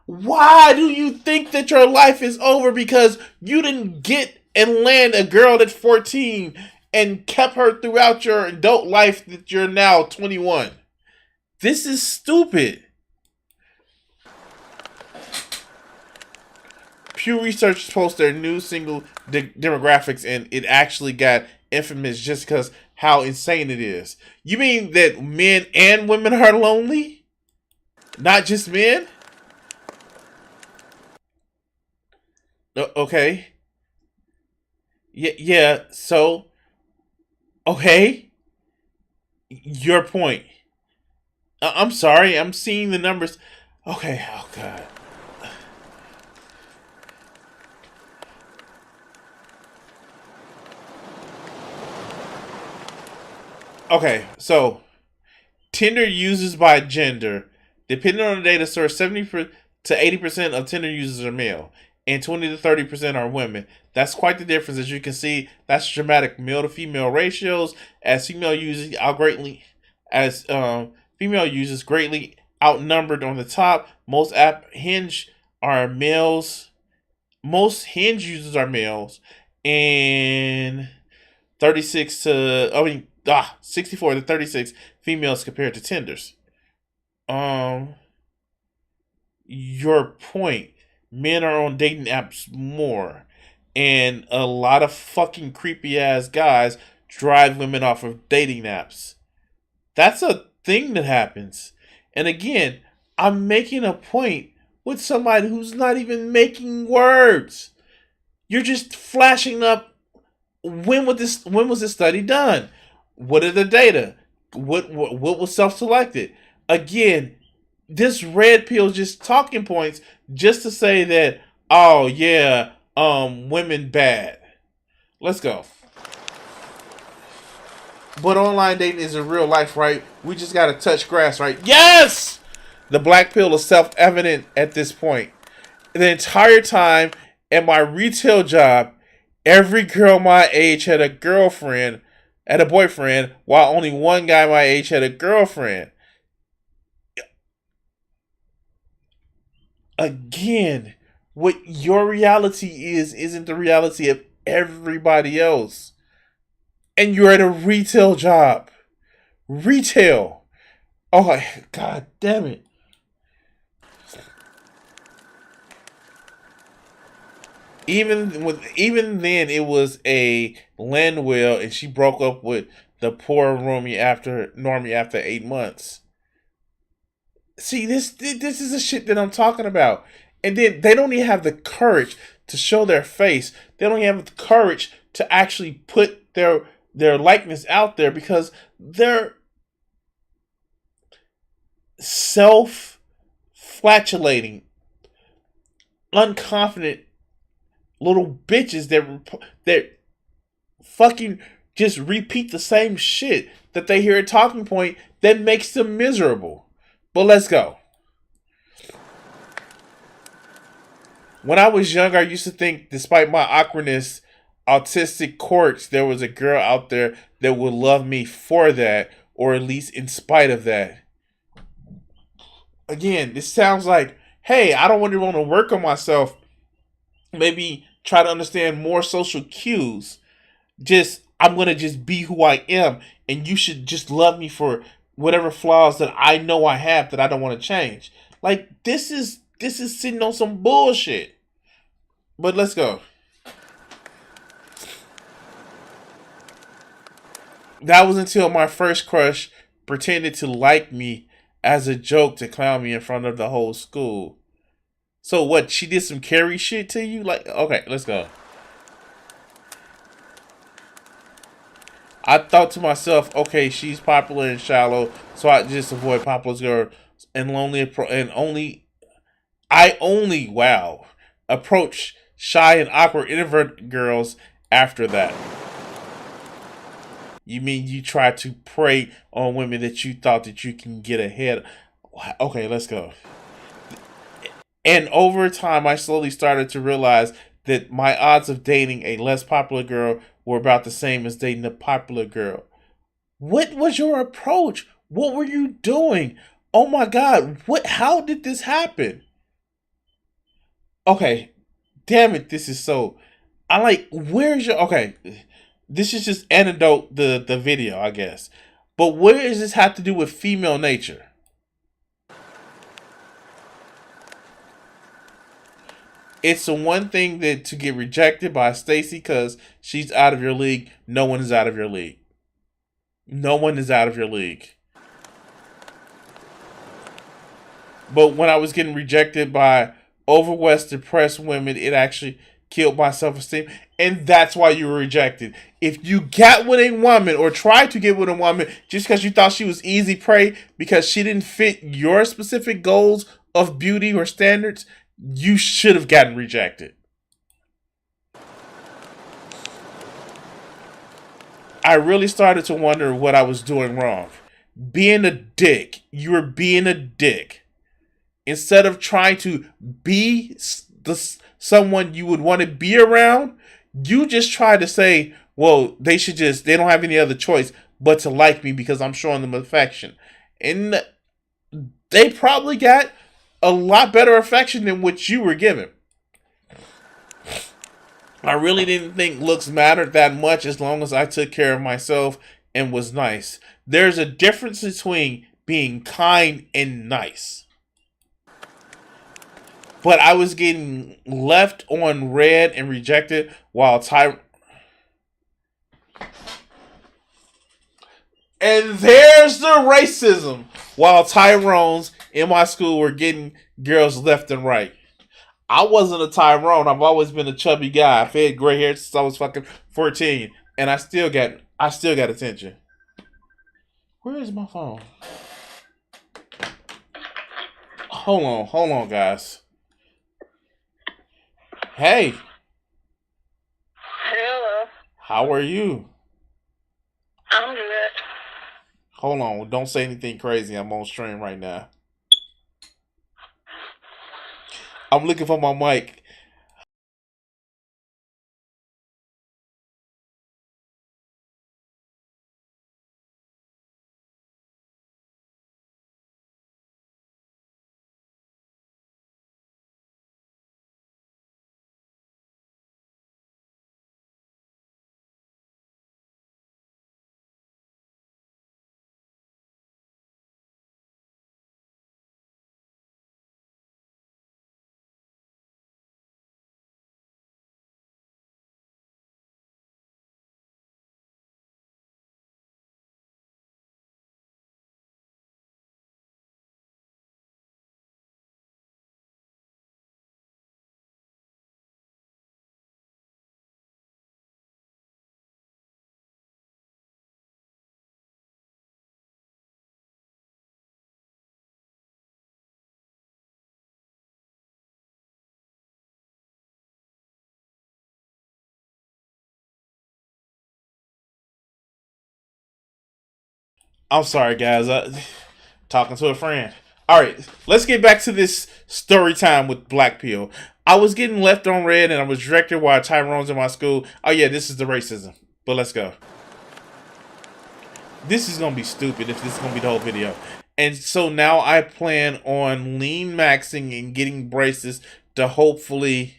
Why do you think that your life is over because you didn't get and land a girl at 14 and kept her throughout your adult life that you're now 21? This is stupid. Pew Research posts their new single demographics and it actually got infamous just because how insane it is. You mean that men and women are lonely? Not just men? Okay. Yeah, so okay. Your point. I'm sorry, I'm seeing the numbers. Okay, oh god. Okay, so Tinder users by gender. Depending on the data source, 70 to 80% of Tinder users are male, and 20 to 30% are women. That's quite the difference. As you can see, that's dramatic male to female ratios. As female users female users greatly outnumbered on the top. Most app Hinge are males. Most Hinge users are males, and 64 to 36 females compared to Tinders. Your point. Men are on dating apps more. And a lot of fucking creepy ass guys drive women off of dating apps. That's a thing that happens. And again, I'm making a point with somebody who's not even making words. You're just flashing up. When was this study done? What are the data? What was self-selected? Again, this red pill is just talking points just to say that, oh yeah, women bad. Let's go. But online dating is in real life, right? We just gotta touch grass, right? Yes! The black pill is self-evident at this point. The entire time at my retail job, every girl my age had a boyfriend, while only one guy my age had a girlfriend. Again, what your reality isn't the reality of everybody else. And you're at a retail job. Retail. Oh, god damn it. Even then, it was a Landwell, and she broke up with the poor Normie after 8 months. See, this is the shit that I'm talking about. And then they don't even have the courage to show their face. They don't even have the courage to actually put their likeness out there because they're self-flatulating, unconfident little bitches that fucking just repeat the same shit that they hear at Talking Point that makes them miserable. But let's go. When I was younger, I used to think, despite my awkwardness, autistic quirks, there was a girl out there that would love me for that, or at least in spite of that. again, this sounds like, hey, I don't really want to work on myself. Maybe try to understand more social cues. I'm gonna just be who I am, and you should just love me for whatever flaws that I know I have that I don't want to change. Like this is sitting on some bullshit. But let's go. That was until my first crush pretended to like me as a joke to clown me in front of the whole school. So what? She did some Carrie shit to you? Like, okay, let's go. I thought to myself, okay, she's popular and shallow, so I just avoid popular girls and I only approach shy and awkward introvert girls after that. You mean you try to prey on women that you thought that you can get ahead? Okay, let's go. And over time, I slowly started to realize that my odds of dating a less popular girl were about the same as dating a popular girl. What was your approach? What were you doing? Oh my God, how did this happen? Okay, damn it, this is so... where's your... Okay, this is just anecdote the video, I guess. But where does this have to do with female nature? It's the one thing that to get rejected by Stacy because she's out of your league. No one is out of your league. No one is out of your league. But when I was getting rejected by overweight, depressed women, it actually killed my self-esteem. And that's why you were rejected. If you got with a woman or tried to get with a woman just because you thought she was easy prey because she didn't fit your specific goals of beauty or standards, you should have gotten rejected. I really started to wonder what I was doing wrong. Being a dick. You were being a dick. Instead of trying to be someone you would want to be around, you just tried to say, well, they don't have any other choice but to like me because I'm showing them affection. And they probably got a lot better affection than what you were given. I really didn't think looks mattered that much as long as I took care of myself and was nice. There's a difference between being kind and nice. But I was getting left on red and rejected while And there's the racism. While Tyrones in my school were getting girls left and right. I wasn't a Tyrone. I've always been a chubby guy. I've had gray hair since I was fucking 14. And I still got attention. Where is my phone? Hold on, guys. Hey. Hello. How are you? I'm good. Hold on, don't say anything crazy. I'm on stream right now. I'm looking for my mic. I'm sorry, guys. Talking to a friend. All right, let's get back to this story time with Black Pill. I was getting left on red, and I was directed by Tyrone's in my school. Oh yeah, this is the racism. But let's go. This is gonna be stupid if this is gonna be the whole video. And so now I plan on lean maxing and getting braces to hopefully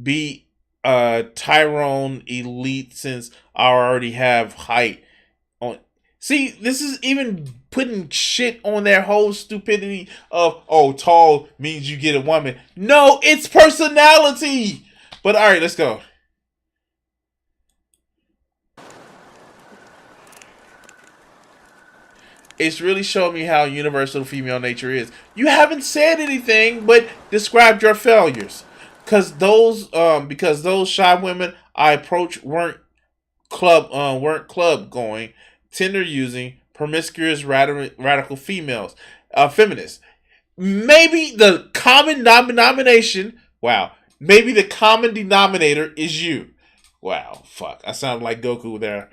be Tyrone elite, since I already have height on. See, this is even putting shit on their whole stupidity of, oh, tall means you get a woman. No, it's personality. But all right, let's go. It's really showing me how universal female nature is. You haven't said anything but described your failures. Because those shy women I approached weren't club going, Tinder using, promiscuous radical females, feminists. Maybe the common denomination. Wow. Maybe the common denominator is you. Wow. Fuck. I sound like Goku there.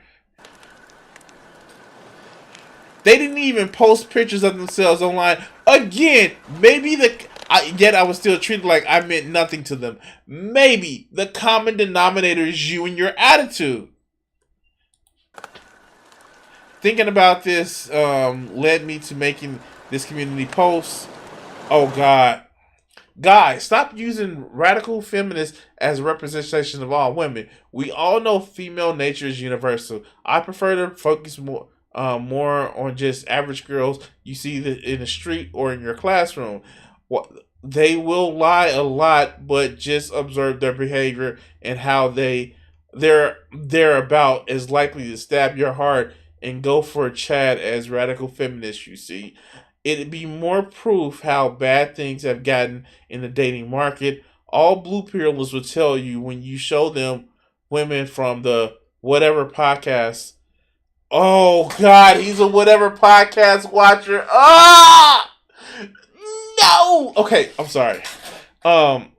They didn't even post pictures of themselves online. Again, maybe yet I was still treated like I meant nothing to them. Maybe the common denominator is you and your attitude. Thinking about this led me to making this community post. Oh God. Guys, stop using radical feminists as representation of all women. We all know female nature is universal. I prefer to focus more on just average girls you see in the street or in your classroom. They will lie a lot, but just observe their behavior and how they're about as likely to stab your heart and go for a chat as radical feminists you see. It'd be more proof how bad things have gotten in the dating market. All blue pillers will tell you when you show them women from the whatever podcast. Oh God, he's a whatever podcast watcher. Ah, no. Okay, I'm sorry. Titling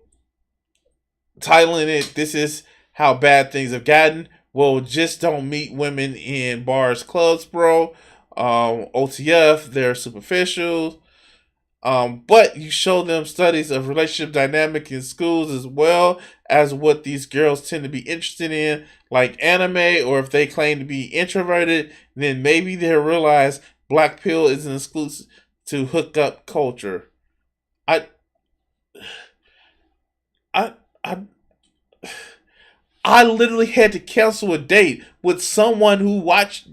it, "This is how bad things have gotten." Well, just don't meet women in bars, clubs, bro. OTF, they're superficial. But you show them studies of relationship dynamic in schools as well as what these girls tend to be interested in, like anime, or if they claim to be introverted, then maybe they'll realize black pill isn't exclusive to hookup culture. I literally had to cancel a date with someone who watched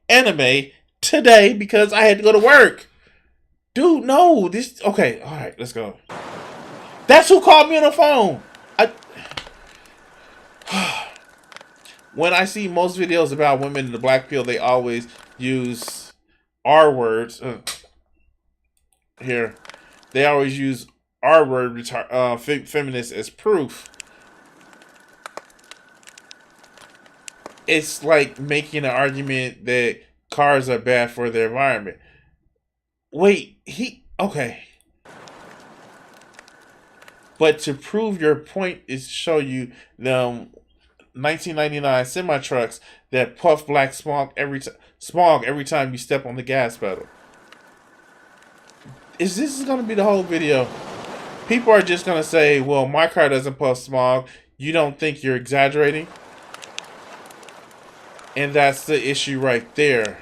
anime today because I had to go to work. Dude, no. Okay, all right, let's go. That's who called me on the phone. When I see most videos about women in the black pill, they always use R words. Here. They always use R word feminists as proof. It's like making an argument that cars are bad for the environment. Wait, okay. But to prove your point is to show you the 1999 semi trucks that puff black smog every time you step on the gas pedal. Is this going to be the whole video? People are just going to say, "Well, my car doesn't puff smog." You don't think you're exaggerating? And that's the issue right there.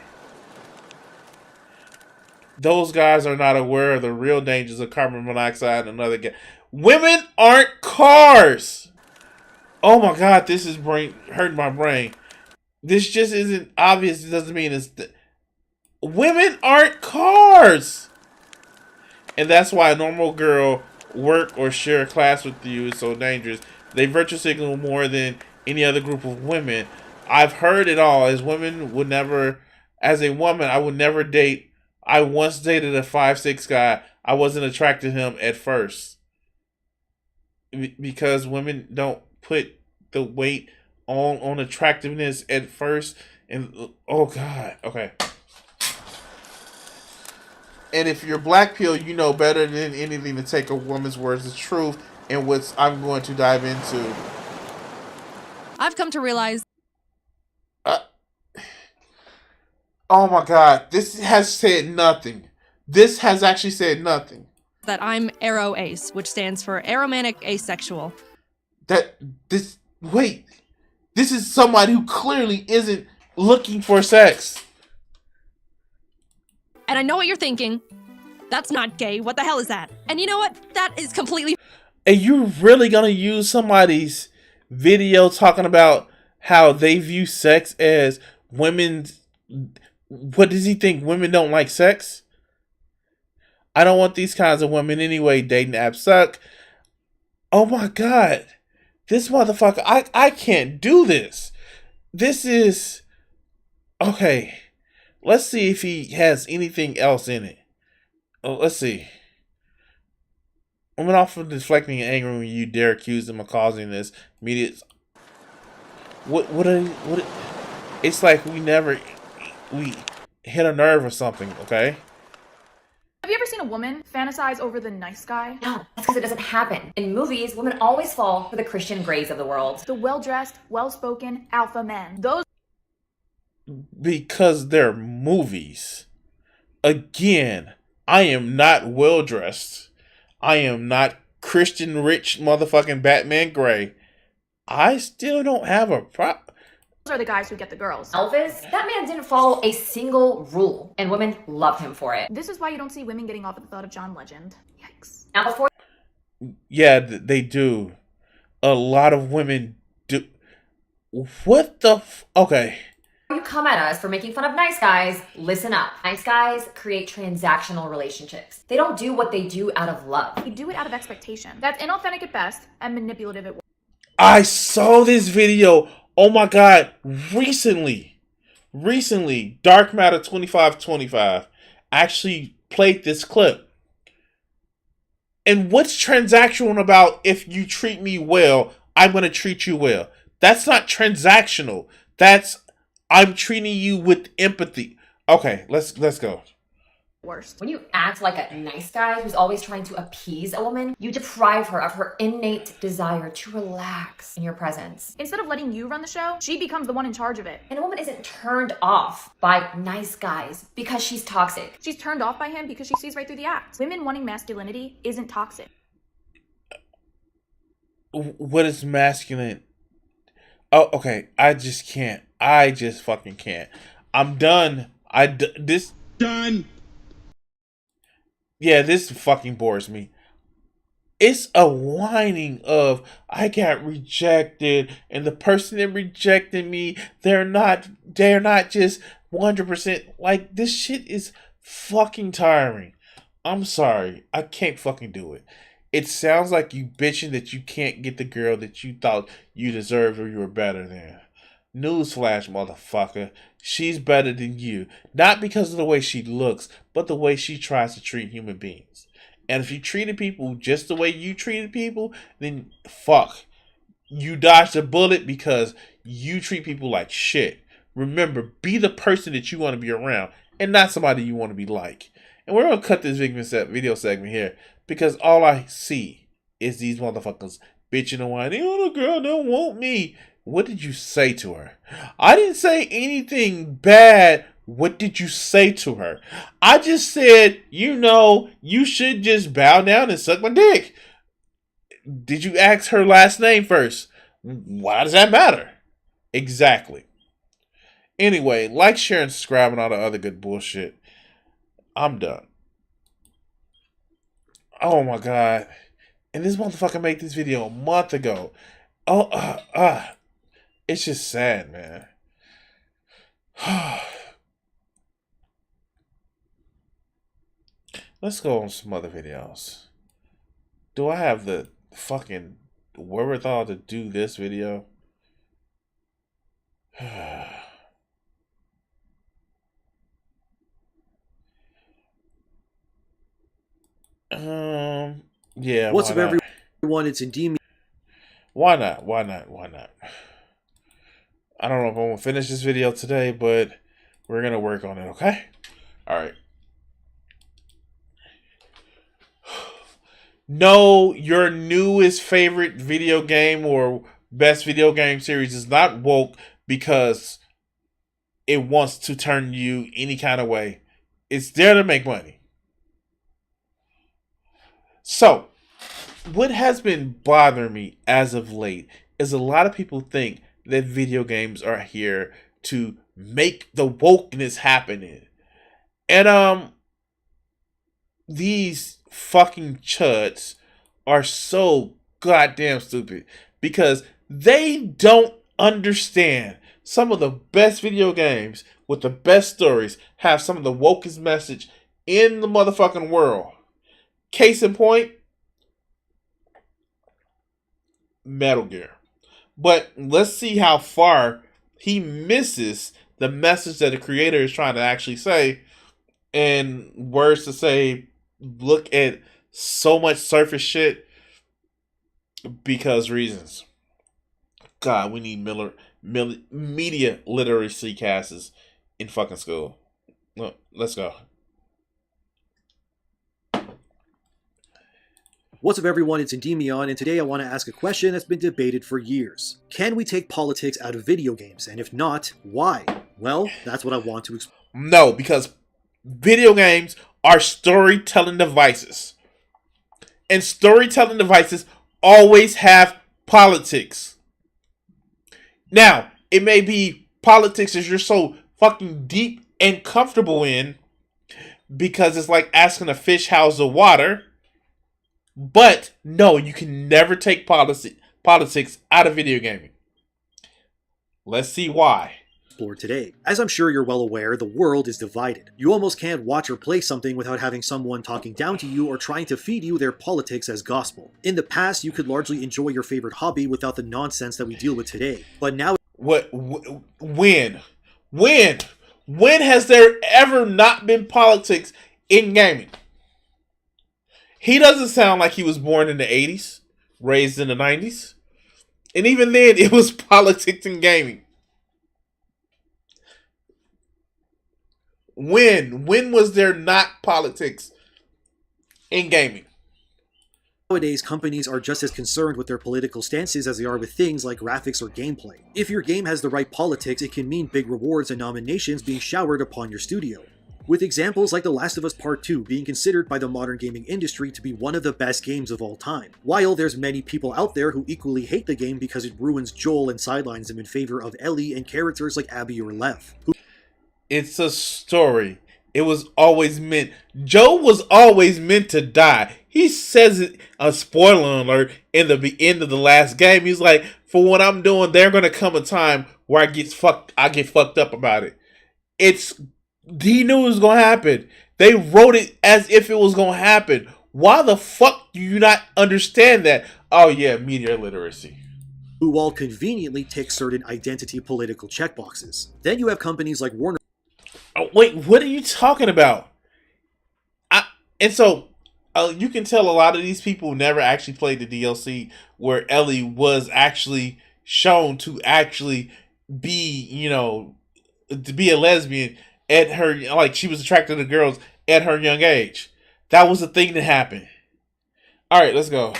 Those guys are not aware of the real dangers of carbon monoxide and other gas. Women aren't cars. Oh my God, this is hurting my brain. This just isn't obvious. It doesn't mean it's... Women aren't cars. And that's why a normal girl work or share a class with you is so dangerous. They virtue signal more than any other group of women. I've heard it all. As a woman, I would never date. I once dated a 5'6" guy. I wasn't attracted to him at first. Because women don't put the weight on attractiveness at first. And oh God, okay. And if you're black pill, you know better than anything to take a woman's words as truth, and what I'm going to dive into. I've come to realize... oh my God, this has said nothing. This has actually said nothing. that I'm aro-ace, which stands for aromantic asexual. This is somebody who clearly isn't looking for sex. And I know what you're thinking. That's not gay. What the hell is that? And you know what? That is completely... And you're really gonna use somebody's video talking about how they view sex as women's... What does he think? Women don't like sex? I don't want these kinds of women anyway. Dating apps suck. Oh my god. This motherfucker, I can't do this. This is... Okay. Let's see if he has anything else in it. Oh, let's see. I'm off of deflecting anger when you dare accuse them of causing this immediate... What it's like we hit a nerve or something, okay? Have you ever seen a woman fantasize over the nice guy? No, that's because it doesn't happen. In movies, women always fall for the Christian Greys of the world. The well-dressed, well-spoken alpha men. Those... Because they're movies. Again, I am not well-dressed. I am not Christian rich motherfucking Batman Gray. I still don't have a prop. Those are the guys who get the girls. Elvis, that man didn't follow a single rule, and women love him for it. This is why you don't see women getting off at the thought of John Legend. Yikes. Now before... Yeah, they do. A lot of women do. What the okay. you come at us for making fun of nice guys, listen up. Nice guys create transactional relationships. They don't do what they do out of love. They do it out of expectation. That's inauthentic at best and manipulative at worst. I saw this video. Oh my god, recently, Dark Matter 2525 actually played this clip. And what's transactional about if you treat me well, I'm going to treat you well? That's not transactional. That's I'm treating you with empathy. Okay, let's go. Worst. When you act like a nice guy who's always trying to appease a woman, you deprive her of her innate desire to relax in your presence. Instead of letting you run the show, she becomes the one in charge of it. And a woman isn't turned off by nice guys because she's toxic. She's turned off by him because she sees right through the act. Women wanting masculinity isn't toxic. What is masculine? Oh, okay. I just can't. I just fucking can't. I'm done. Done. Yeah, this fucking bores me. It's a whining of I got rejected, and the person that rejected me, they're not just 100%. Like, this shit is fucking tiring. I'm sorry. I can't fucking do it. It sounds like you bitching that you can't get the girl that you thought you deserved or you were better than. Newsflash, motherfucker. She's better than you. Not because of the way she looks, but the way she tries to treat human beings. And if you treated people just the way you treated people, then fuck. You dodged a bullet because you treat people like shit. Remember, be the person that you want to be around and not somebody you want to be like. And we're going to cut this video segment here because all I see is these motherfuckers bitching and whining. Oh, the girl don't want me. What did you say to her? I didn't say anything bad. What did you say to her? I just said, you should just bow down and suck my dick. Did you ask her last name first? Why does that matter? Exactly. Anyway, like, share, and subscribe and all the other good bullshit. I'm done. Oh my god. And this motherfucker made this video a month ago. It's just sad, man. Let's go on some other videos. Do I have the fucking wherewithal to do this video? Yeah. What's up, everyone? It's Indeed. Why not? I don't know if I'm going to finish this video today, but we're going to work on it, okay? Alright. No, your newest favorite video game or best video game series is not woke because it wants to turn you any kind of way. It's there to make money. So, what has been bothering me as of late is a lot of people think that video games are here to make the wokeness happen. And these fucking chuds are so goddamn stupid because they don't understand some of the best video games with the best stories have some of the wokest message in the motherfucking world. Case in point, Metal Gear. But let's see how far he misses the message that the creator is trying to actually say. And words to say, look at so much surface shit because reasons. God, we need media literacy classes in fucking school. Well, let's go. What's up, everyone? It's Endymion, and today I want to ask a question that's been debated for years. Can we take politics out of video games? And if not, why? Well, that's what I want to explain. No, because video games are storytelling devices. And storytelling devices always have politics. Now, it may be politics that you're so fucking deep and comfortable in because it's like asking a fish how's the water. But no, you can never take politics out of video gaming. Let's see why. Today. As I'm sure you're well aware, the world is divided. You almost can't watch or play something without having someone talking down to you or trying to feed you their politics as gospel. In the past, you could largely enjoy your favorite hobby without the nonsense that we deal with today. But now... When has there ever not been politics in gaming? He doesn't sound like he was born in the 80s, raised in the 90s. And even then, it was politics in gaming. When was there not politics in gaming? Nowadays, companies are just as concerned with their political stances as they are with things like graphics or gameplay. If your game has the right politics, it can mean big rewards and nominations being showered upon your studio. With examples like The Last of Us Part 2 being considered by the modern gaming industry to be one of the best games of all time, while there's many people out there who equally hate the game because it ruins Joel and sidelines him in favor of Ellie and characters like Abby or Lev. It's a story. It was always meant... Joe was always meant to die. He says it, a spoiler alert, in the end of the last game. He's like, for what I'm doing, there's going to come a time where I get fucked up about it. He knew it was going to happen. They wrote it as if it was going to happen. Why the fuck do you not understand that? Oh yeah, media literacy. Who all conveniently tick certain identity political checkboxes. Then you have companies like Warner. Oh, wait, what are you talking about? You can tell a lot of these people never actually played the DLC where Ellie was actually shown to actually be, to be a lesbian at her, like she was attracted to girls at her young age. That was the thing that happened. All right, let's go.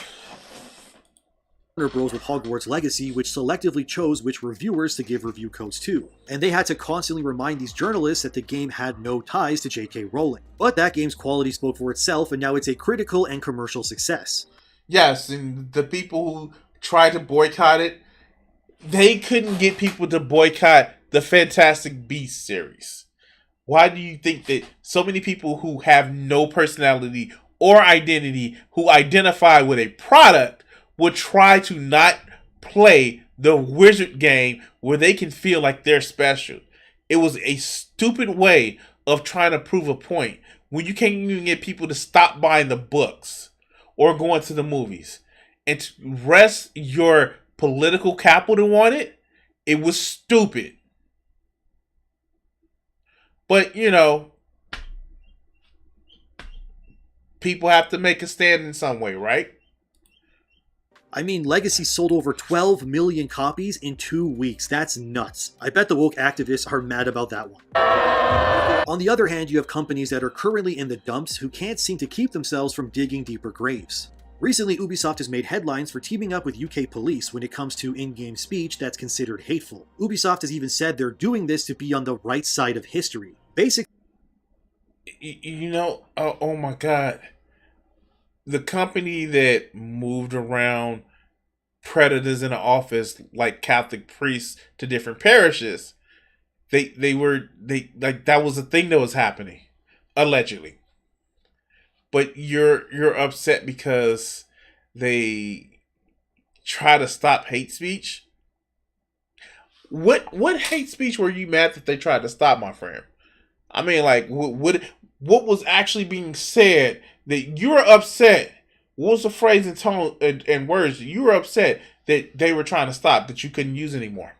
Bros with Hogwarts Legacy, which selectively chose which reviewers to give review codes to, and they had to constantly remind these journalists that the game had no ties to J.K. Rowling. But that game's quality spoke for itself, and now it's a critical and commercial success. Yes, and the people who tried to boycott it, they couldn't get people to boycott the Fantastic Beasts series. Why do you think that so many people who have no personality or identity, who identify with a product, would try to not play the wizard game where they can feel like they're special? It was a stupid way of trying to prove a point when you can't even get people to stop buying the books or going to the movies and to rest your political capital on it. It was stupid. But, people have to make a stand in some way, right? I mean, Legacy sold over 12 million copies in 2 weeks. That's nuts. I bet the woke activists are mad about that one. On the other hand, you have companies that are currently in the dumps who can't seem to keep themselves from digging deeper graves. Recently, Ubisoft has made headlines for teaming up with UK police when it comes to in-game speech that's considered hateful. Ubisoft has even said they're doing this to be on the right side of history. Basically, oh my god. The company that moved around predators in the office like Catholic priests to different parishes, that was a thing that was happening, allegedly. but you're upset because they try to stop hate speech. What hate speech were you mad that they tried to stop, my friend? I mean, like, what was actually being said that you were upset? What was the phrase and tone and words you were upset that they were trying to stop that you couldn't use anymore?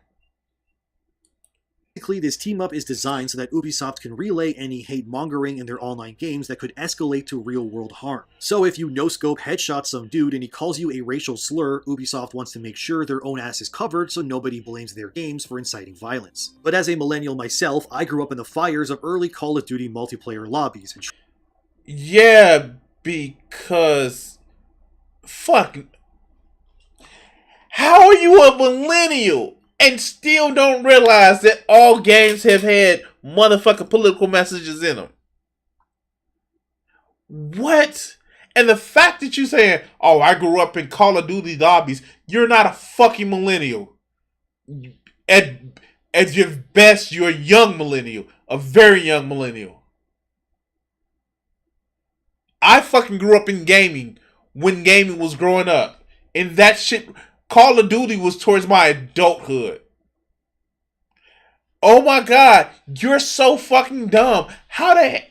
Basically, this team-up is designed so that Ubisoft can relay any hate-mongering in their online games that could escalate to real-world harm. So if you no-scope headshot some dude and he calls you a racial slur, Ubisoft wants to make sure their own ass is covered so nobody blames their games for inciting violence. But as a millennial myself, I grew up in the fires of early Call of Duty multiplayer lobbies. Yeah, because... Fuck. How are you a millennial and still don't realize that all games have had motherfucking political messages in them? What? And the fact that you saying, oh, I grew up in Call of Duty lobbies, you're not a fucking millennial. At your best, you're a young millennial. A very young millennial. I fucking grew up in gaming when gaming was growing up. And that shit... Call of Duty was towards my adulthood. Oh my god, you're so fucking dumb. How the heck?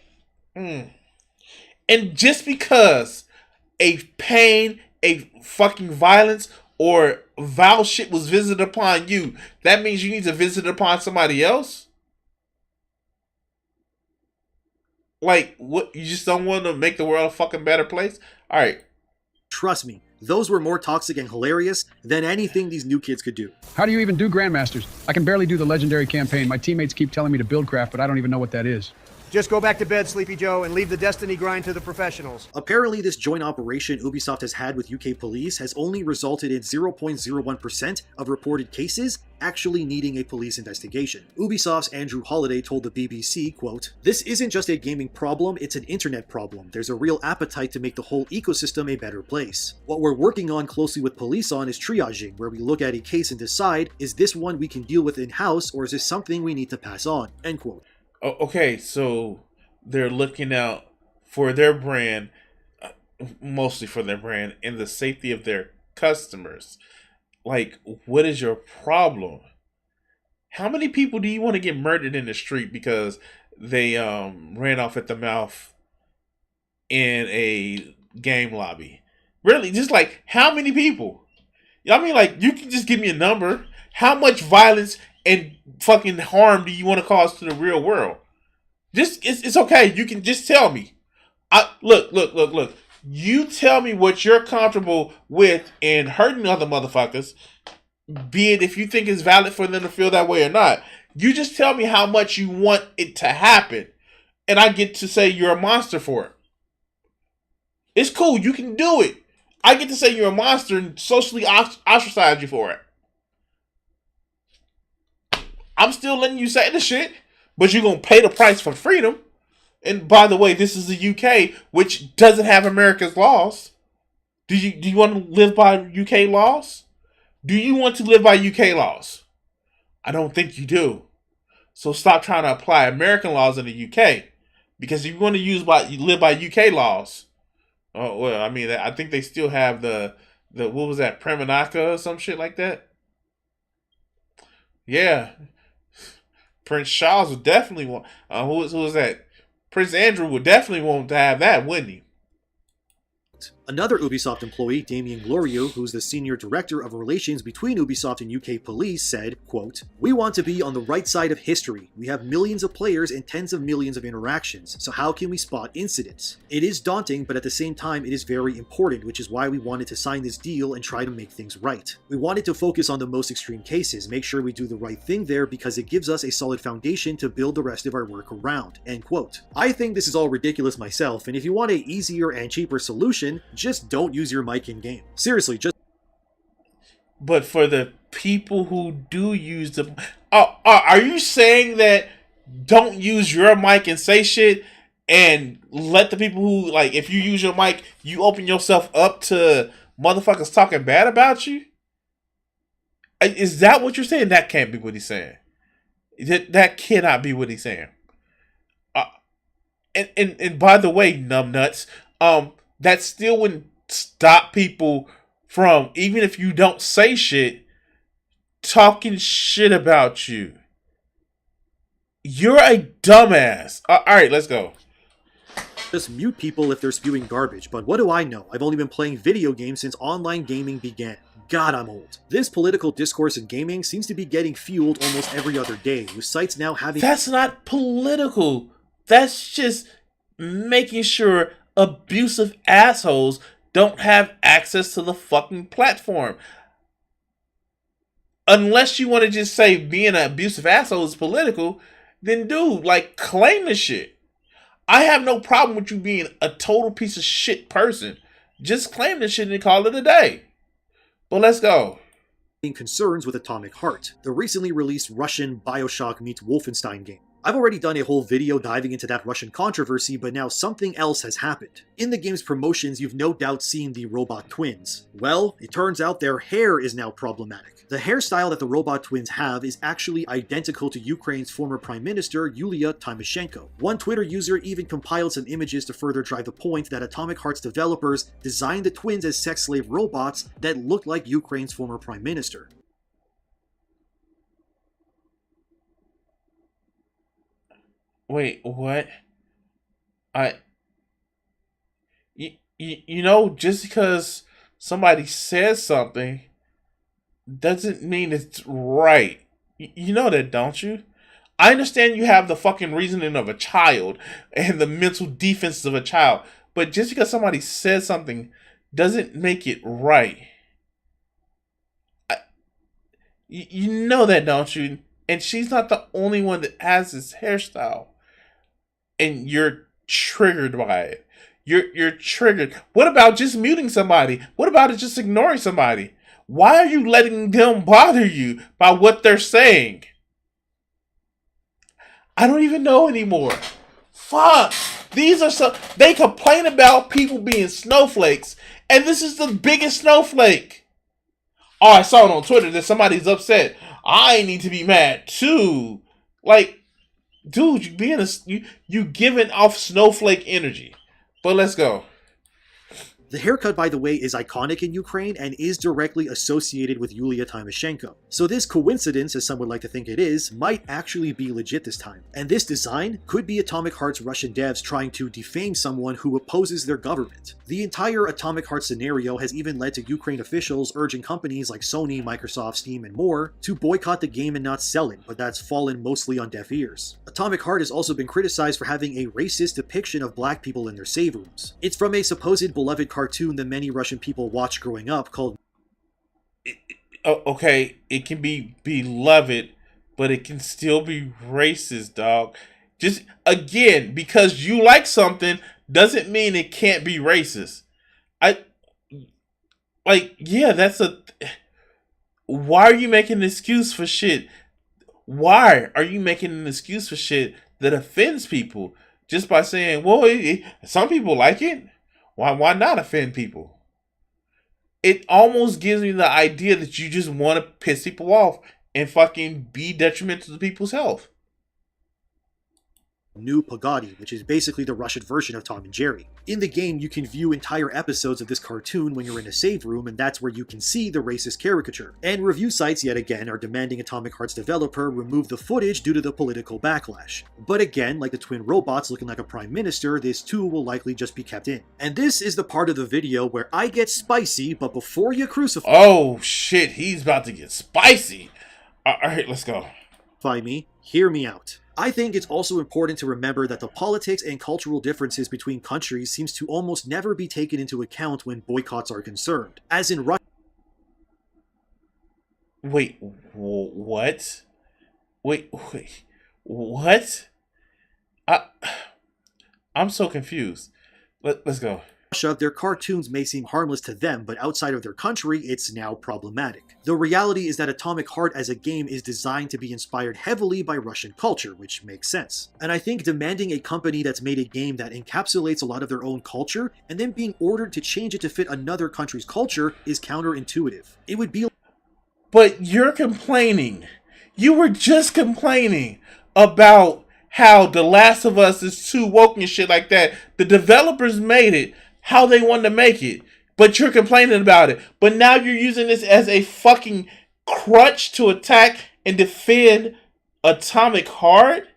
And just because a pain, a fucking violence, or vile shit was visited upon you, that means you need to visit it upon somebody else? Like, what? You just don't want to make the world a fucking better place? Alright. Trust me, those were more toxic and hilarious than anything these new kids could do. How do you even do Grandmasters? I can barely do the legendary campaign. My teammates keep telling me to build craft, but I don't even know what that is. Just go back to bed, Sleepy Joe, and leave the Destiny grind to the professionals. Apparently, this joint operation Ubisoft has had with UK police has only resulted in 0.01% of reported cases actually needing a police investigation. Ubisoft's Andrew Holliday told the BBC, quote, "This isn't just a gaming problem, it's an internet problem. There's a real appetite to make the whole ecosystem a better place. What we're working on closely with police on is triaging, where we look at a case and decide, is this one we can deal with in-house, or is this something we need to pass on?" End quote. Okay, so they're looking out for their brand, mostly for their brand, and the safety of their customers. Like, what is your problem? How many people do you want to get murdered in the street because they ran off at the mouth in a game lobby? Really, just like, how many people? I mean, like, you can just give me a number. How much violence and fucking harm do you want to cause to the real world? Just it's okay. You can just tell me. Look. You tell me what you're comfortable with in hurting other motherfuckers, be it if you think it's valid for them to feel that way or not. You just tell me how much you want it to happen, and I get to say you're a monster for it. It's cool. You can do it. I get to say you're a monster and socially ostracize you for it. I'm still letting you say the shit, but you're going to pay the price for freedom. And by the way, this is the UK, which doesn't have America's laws. Do you want to live by UK laws? Do you want to live by UK laws? I don't think you do. So stop trying to apply American laws in the UK. Because if you want to live by UK laws, oh well, I mean, I think they still have the what was that, Premonaca or some shit like that? Yeah. Prince Charles would definitely want. Who was that? Prince Andrew would definitely want to have that, wouldn't he? Another Ubisoft employee, Damien Glorieux, who's the senior director of relations between Ubisoft and UK police, said, quote, "We want to be on the right side of history. We have millions of players and tens of millions of interactions, so how can we spot incidents? It is daunting, but at the same time it is very important, which is why we wanted to sign this deal and try to make things right. We wanted to focus on the most extreme cases, make sure we do the right thing there because it gives us a solid foundation to build the rest of our work around." End quote. I think this is all ridiculous myself, and if you want a easier and cheaper solution, just don't use your mic in game. Seriously, just... But for the people who do use the... are you saying that don't use your mic and say shit and let the people who, like, if you use your mic, you open yourself up to motherfuckers talking bad about you? Is that what you're saying? That can't be what he's saying. That cannot be what he's saying. And by the way, numbnuts, that still wouldn't stop people from, even if you don't say shit, talking shit about you. You're a dumbass. All right, let's go. Just mute people if they're spewing garbage, but what do I know? I've only been playing video games since online gaming began. God, I'm old. This political discourse in gaming seems to be getting fueled almost every other day, with sites now having— That's not political. That's just making sure abusive assholes don't have access to the fucking platform. Unless you want to just say being an abusive asshole is political, then dude, like, claim the shit. I have no problem with you being a total piece of shit person. Just claim the shit and call it a day. But let's go. Concerns with Atomic Heart, the recently released Russian Bioshock meets Wolfenstein game. I've already done a whole video diving into that Russian controversy, but now something else has happened. In the game's promotions, you've no doubt seen the robot twins. Well, it turns out their hair is now problematic. The hairstyle that the robot twins have is actually identical to Ukraine's former Prime Minister, Yulia Tymoshenko. One Twitter user even compiled some images to further drive the point that Atomic Heart's developers designed the twins as sex slave robots that looked like Ukraine's former Prime Minister. Wait, what? You know, just because somebody says something doesn't mean it's right. You know that, don't you? I understand you have the fucking reasoning of a child and the mental defenses of a child, but just because somebody says something doesn't make it right. You know that, don't you? And she's not the only one that has this hairstyle. And you're triggered by it. You're triggered. What about just muting somebody? What about just ignoring somebody? Why are you letting them bother you by what they're saying? I don't even know anymore. Fuck. These are so— they complain about people being snowflakes, and this is the biggest snowflake. Oh, I saw it on Twitter that somebody's upset. I need to be mad too. Like, dude, you giving off snowflake energy. But let's go. The haircut, by the way, is iconic in Ukraine and is directly associated with Yulia Tymoshenko. So this coincidence, as some would like to think it is, might actually be legit this time. And this design could be Atomic Heart's Russian devs trying to defame someone who opposes their government. The entire Atomic Heart scenario has even led to Ukraine officials urging companies like Sony, Microsoft, Steam, and more to boycott the game and not sell it, but that's fallen mostly on deaf ears. Atomic Heart has also been criticized for having a racist depiction of black people in their save rooms. It's from a supposed beloved cartoon that many Russian people watched growing up called— okay, it can be beloved, but it can still be racist, dog. Just, again, because you like something doesn't mean it can't be racist. Yeah, that's a— why are you making an excuse for shit? Why are you making an excuse for shit that offends people just by saying, well, some people like it? Why not offend people? It almost gives me the idea that you just want to piss people off and fucking be detrimental to people's health. New Pagadi, which is basically the Russian version of Tom and Jerry. In the game, you can view entire episodes of this cartoon when you're in a save room, and that's where you can see the racist caricature. And review sites, yet again, are demanding Atomic Heart's developer remove the footage due to the political backlash. But again, like the twin robots looking like a prime minister, this too will likely just be kept in. And this is the part of the video where I get spicy, but before you crucify— oh shit, he's about to get spicy. Alright, let's go. Me, hear me out. I think it's also important to remember that the politics and cultural differences between countries seems to almost never be taken into account when boycotts are concerned. As in Russia— Wait, what? Wait, what? I'm so confused. Let's go. Their cartoons may seem harmless to them, but outside of their country, it's now problematic. The reality is that Atomic Heart as a game is designed to be inspired heavily by Russian culture, which makes sense. And I think demanding a company that's made a game that encapsulates a lot of their own culture, and then being ordered to change it to fit another country's culture is counterintuitive. It would be— But you're complaining. You were just complaining about how The Last of Us is too woke and shit like that. The developers made it how they wanted to make it, but you're complaining about it. But now you're using this as a fucking crutch to attack and defend Atomic Heart?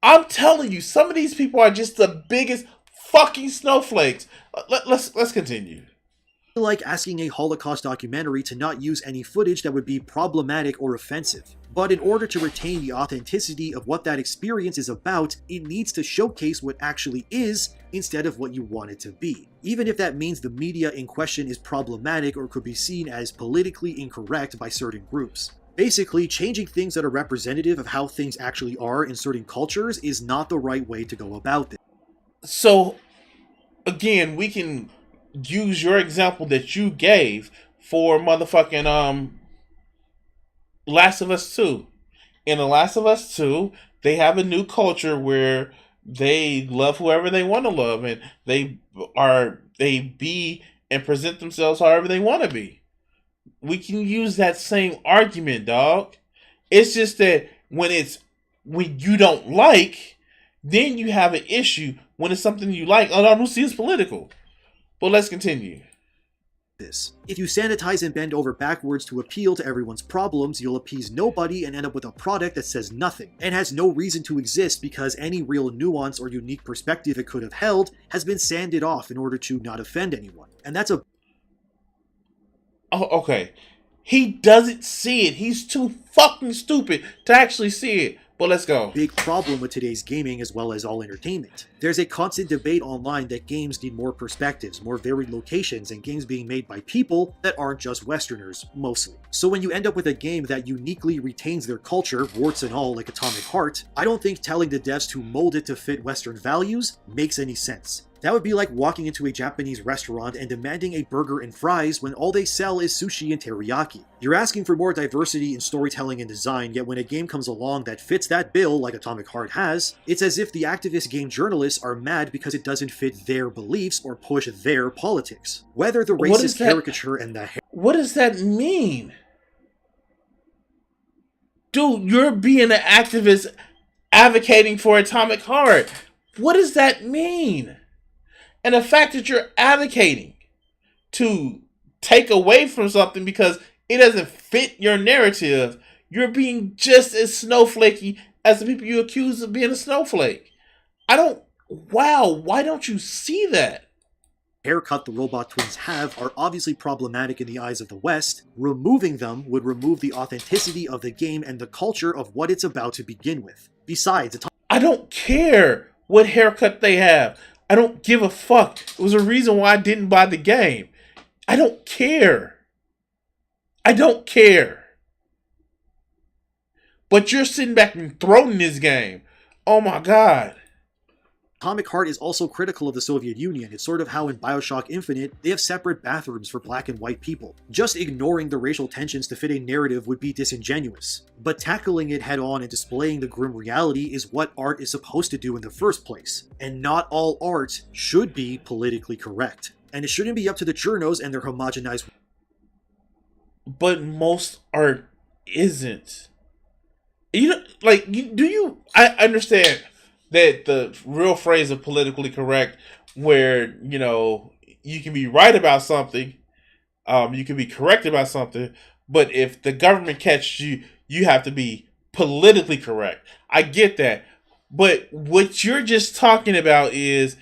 I'm telling you, some of these people are just the biggest fucking snowflakes. Let's continue. Like asking a Holocaust documentary to not use any footage that would be problematic or offensive. But in order to retain the authenticity of what that experience is about, it needs to showcase what actually is instead of what you want it to be. Even if that means the media in question is problematic or could be seen as politically incorrect by certain groups. Basically, changing things that are representative of how things actually are in certain cultures is not the right way to go about this. So, again, we can use your example that you gave for motherfucking Last of Us 2. In The Last of Us 2, they have a new culture where they love whoever they want to love, and they be and present themselves however they want to be. We can use that same argument, dog. It's just that when you don't like, then you have an issue. When it's something you like, I don't see it's political. But let's continue. If you sanitize and bend over backwards to appeal to everyone's problems, you'll appease nobody and end up with a product that says nothing, and has no reason to exist because any real nuance or unique perspective it could have held has been sanded off in order to not offend anyone. And that's a... Oh, okay. He doesn't see it. He's too fucking stupid to actually see it. But let's go. Big problem with today's gaming as well as all entertainment. There's a constant debate online that games need more perspectives, more varied locations, and games being made by people that aren't just Westerners, mostly. So when you end up with a game that uniquely retains their culture, warts and all, like Atomic Heart, I don't think telling the devs to mold it to fit Western values makes any sense. That would be like walking into a Japanese restaurant and demanding a burger and fries when all they sell is sushi and teriyaki. You're asking for more diversity in storytelling and design, yet when a game comes along that fits that bill, like Atomic Heart has, it's as if the activist game journalists are mad because it doesn't fit their beliefs or push their politics. Whether the racist caricature and the... What does that mean? Dude, you're being an activist advocating for Atomic Heart. What does that mean? And the fact that you're advocating to take away from something because it doesn't fit your narrative, you're being just as snowflakey as the people you accuse of being a snowflake. Why don't you see that? Haircut the robot twins have are obviously problematic in the eyes of the West. Removing them would remove the authenticity of the game and the culture of what it's about to begin with. Besides, I don't care what haircut they have. I don't give a fuck. It was a reason why I didn't buy the game. I don't care. I don't care. But you're sitting back and throwing this game. Oh my god. Atomic Heart is also critical of the Soviet Union. It's sort of how in Bioshock Infinite, they have separate bathrooms for black and white people. Just ignoring the racial tensions to fit a narrative would be disingenuous. But tackling it head on and displaying the grim reality is what art is supposed to do in the first place. And not all art should be politically correct. And it shouldn't be up to the journos and their homogenized... But most art isn't. I understand that the real phrase of politically correct, where, you can be right about something, you can be correct about something, but if the government catches you, you have to be politically correct. I get that. But what you're just talking about is,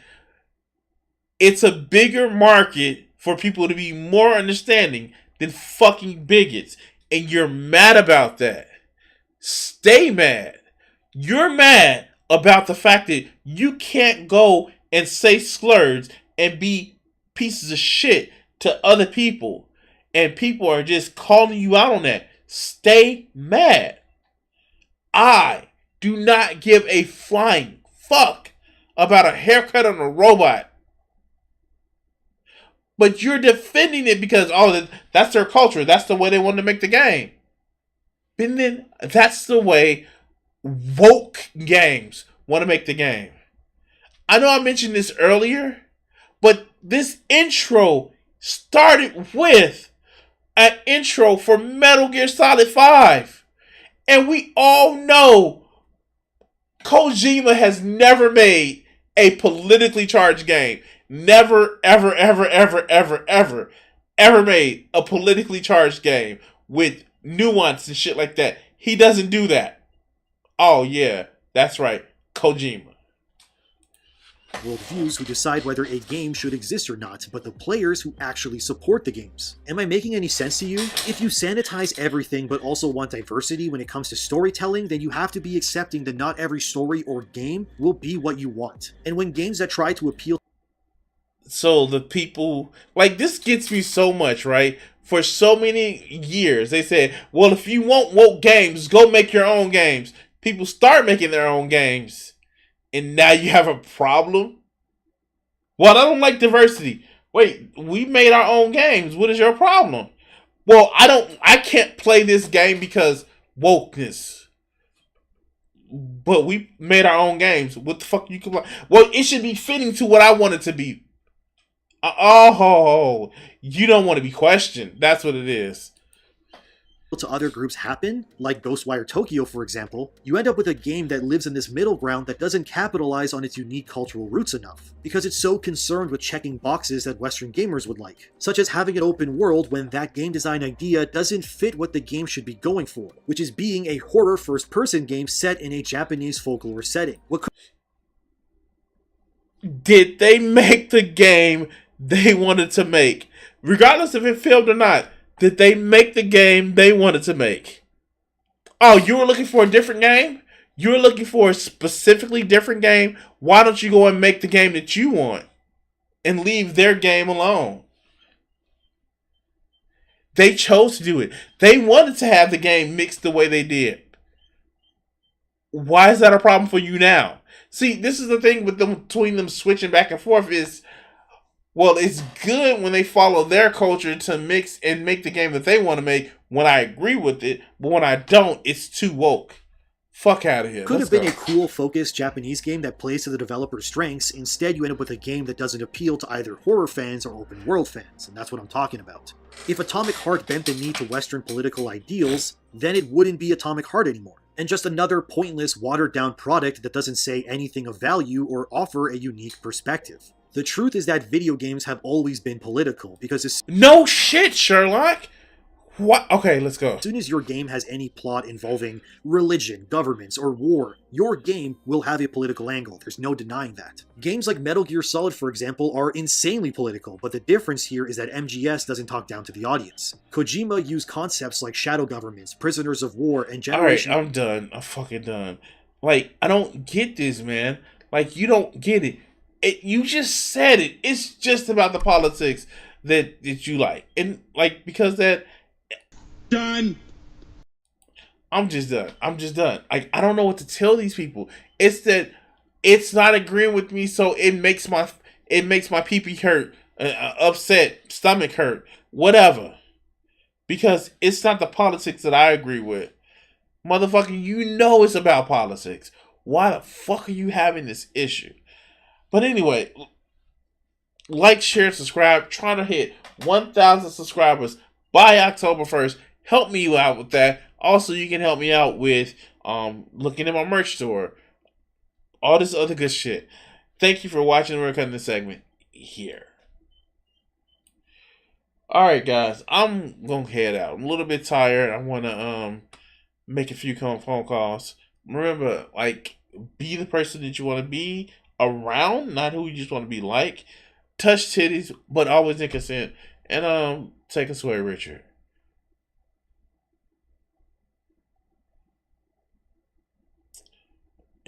it's a bigger market for people to be more understanding than fucking bigots. And you're mad about that. Stay mad. You're mad about the fact that you can't go and say slurs and be pieces of shit to other people. And people are just calling you out on that. Stay mad. I do not give a flying fuck about a haircut on a robot. But you're defending it because, that's their culture. That's the way they want to make the game. And then that's the way woke games want to make the game. I know I mentioned this earlier, but this intro started with an intro for Metal Gear Solid 5. And we all know Kojima has never made a politically charged game. never, ever, ever, ever, ever, ever, ever made a politically charged game with nuance and shit like that. He doesn't do that. Oh yeah, that's right, Kojima. Worldviews who decide whether a game should exist or not, but the players who actually support the games. Am I making any sense to you? If you sanitize everything but also want diversity when it comes to storytelling, then you have to be accepting that not every story or game will be what you want. And when games that try to appeal... So the people, like, this gets me so much, right? For so many years, they said, well, if you want woke games, go make your own games. People start making their own games. And now you have a problem? Well, I don't like diversity. Wait, we made our own games. What is your problem? Well, I can't play this game because wokeness. But we made our own games. What the fuck you can play? Well, it should be fitting to what I want it to be. Oh, you don't want to be questioned. That's what it is. To other groups happen, like Ghostwire Tokyo for example, you end up with a game that lives in this middle ground that doesn't capitalize on its unique cultural roots enough, because it's so concerned with checking boxes that Western gamers would like, such as having an open world when that game design idea doesn't fit what the game should be going for, which is being a horror first-person game set in a Japanese folklore setting. Did they make the game they wanted to make? Regardless if it failed or not, did they make the game they wanted to make? Oh, you were looking for a different game? You were looking for a specifically different game? Why don't you go and make the game that you want? And leave their game alone? They chose to do it. They wanted to have the game mixed the way they did. Why is that a problem for you now? See, this is the thing with them, between them switching back and forth is, well, it's good when they follow their culture to mix and make the game that they want to make when I agree with it, but when I don't, it's too woke. Fuck out of here. Could have been a cool, focused Japanese game that plays to the developer's strengths. Instead, you end up with a game that doesn't appeal to either horror fans or open world fans, and that's what I'm talking about. If Atomic Heart bent the knee to Western political ideals, then it wouldn't be Atomic Heart anymore, and just another pointless, watered-down product that doesn't say anything of value or offer a unique perspective. The truth is that video games have always been political, because as no shit, Sherlock! What? Okay, let's go. As soon as your game has any plot involving religion, governments, or war, your game will have a political angle. There's no denying that. Games like Metal Gear Solid, for example, are insanely political, but the difference here is that MGS doesn't talk down to the audience. Kojima used concepts like shadow governments, prisoners of war, and generation... Alright, I'm done. I'm fucking done. Like, I don't get this, man. Like, you don't get it. You just said it. It's just about the politics that you like. And, like, because that... Done. I'm just done. I don't know what to tell these people. It's that it's not agreeing with me, so it makes my pee-pee hurt, upset, stomach hurt, whatever. Because it's not the politics that I agree with. Motherfucker, you know it's about politics. Why the fuck are you having this issue? But anyway, like, share, subscribe. Trying to hit 1,000 subscribers by October 1st. Help me out with that. Also, you can help me out with looking at my merch store. All this other good shit. Thank you for watching. We're cutting this segment here. Alright, guys. I'm going to head out. I'm a little bit tired. I want to make a few phone calls. Remember, like, be the person that you want to be around, not who you just want to be like. Touch titties, but always in consent. And take us away, Richard.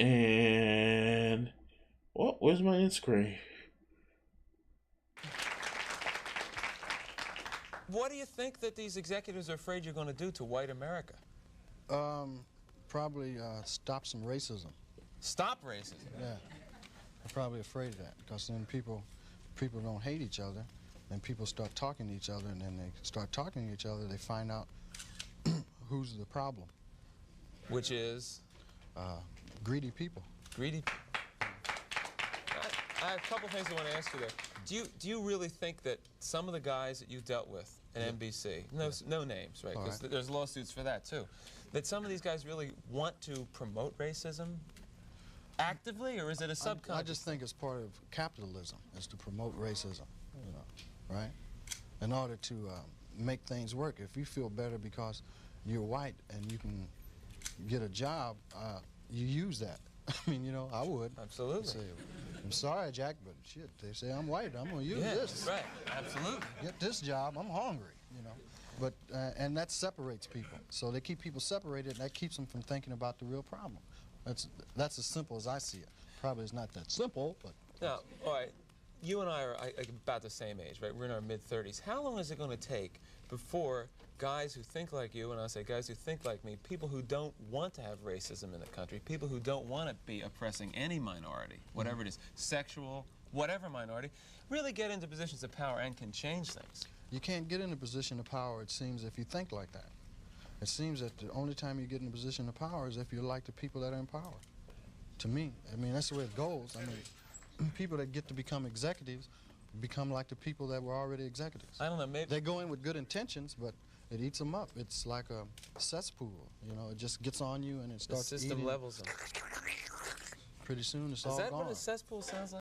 And where's my end screen? What do you think that these executives are afraid you're going to do to white America? Probably stop some racism. Stop racism? Yeah. I'm probably afraid of that, because then people don't hate each other, then people start talking to each other, and then they start talking to each other, they find out who's the problem. Which is? Greedy people. Greedy. I have a couple things I want to ask you there. Do you really think that some of the guys that you dealt with at NBC, no names, right? Because there's lawsuits for that too, that some of these guys really want to promote racism? actively, or is it a subconscious? I just think it's part of capitalism, is to promote racism, you know, right? In order to make things work. If you feel better because you're white and you can get a job, you use that. I mean, you know, I would. Absolutely. Say, I'm sorry, Jack, but shit, they say I'm white. I'm going to use Yeah, this. right. Absolutely. Get this job. I'm hungry, you know. But, and that separates people. So they keep people separated, and that keeps them from thinking about the real problem. That's as simple as I see it. Probably it's not that simple, but... Now, all right, you and I are about the same age, right? We're in our mid-30s. How long is it going to take before guys who think like you, and I say guys who think like me, people who don't want to have racism in the country, people who don't want to be oppressing any minority, whatever it is, sexual, whatever minority, really get into positions of power and can change things? You can't get in a position of power, it seems, if you think like that. It seems that the only time you get in a position of power is if you're like the people that are in power. To me, I mean, that's the way it goes. I mean, people that get to become executives become like the people that were already executives. I don't know, maybe... They go in with good intentions, but it eats them up. It's like a cesspool, you know, it just gets on you and it starts the system eating. levels them. Pretty soon it's all gone. Is that what a cesspool sounds like?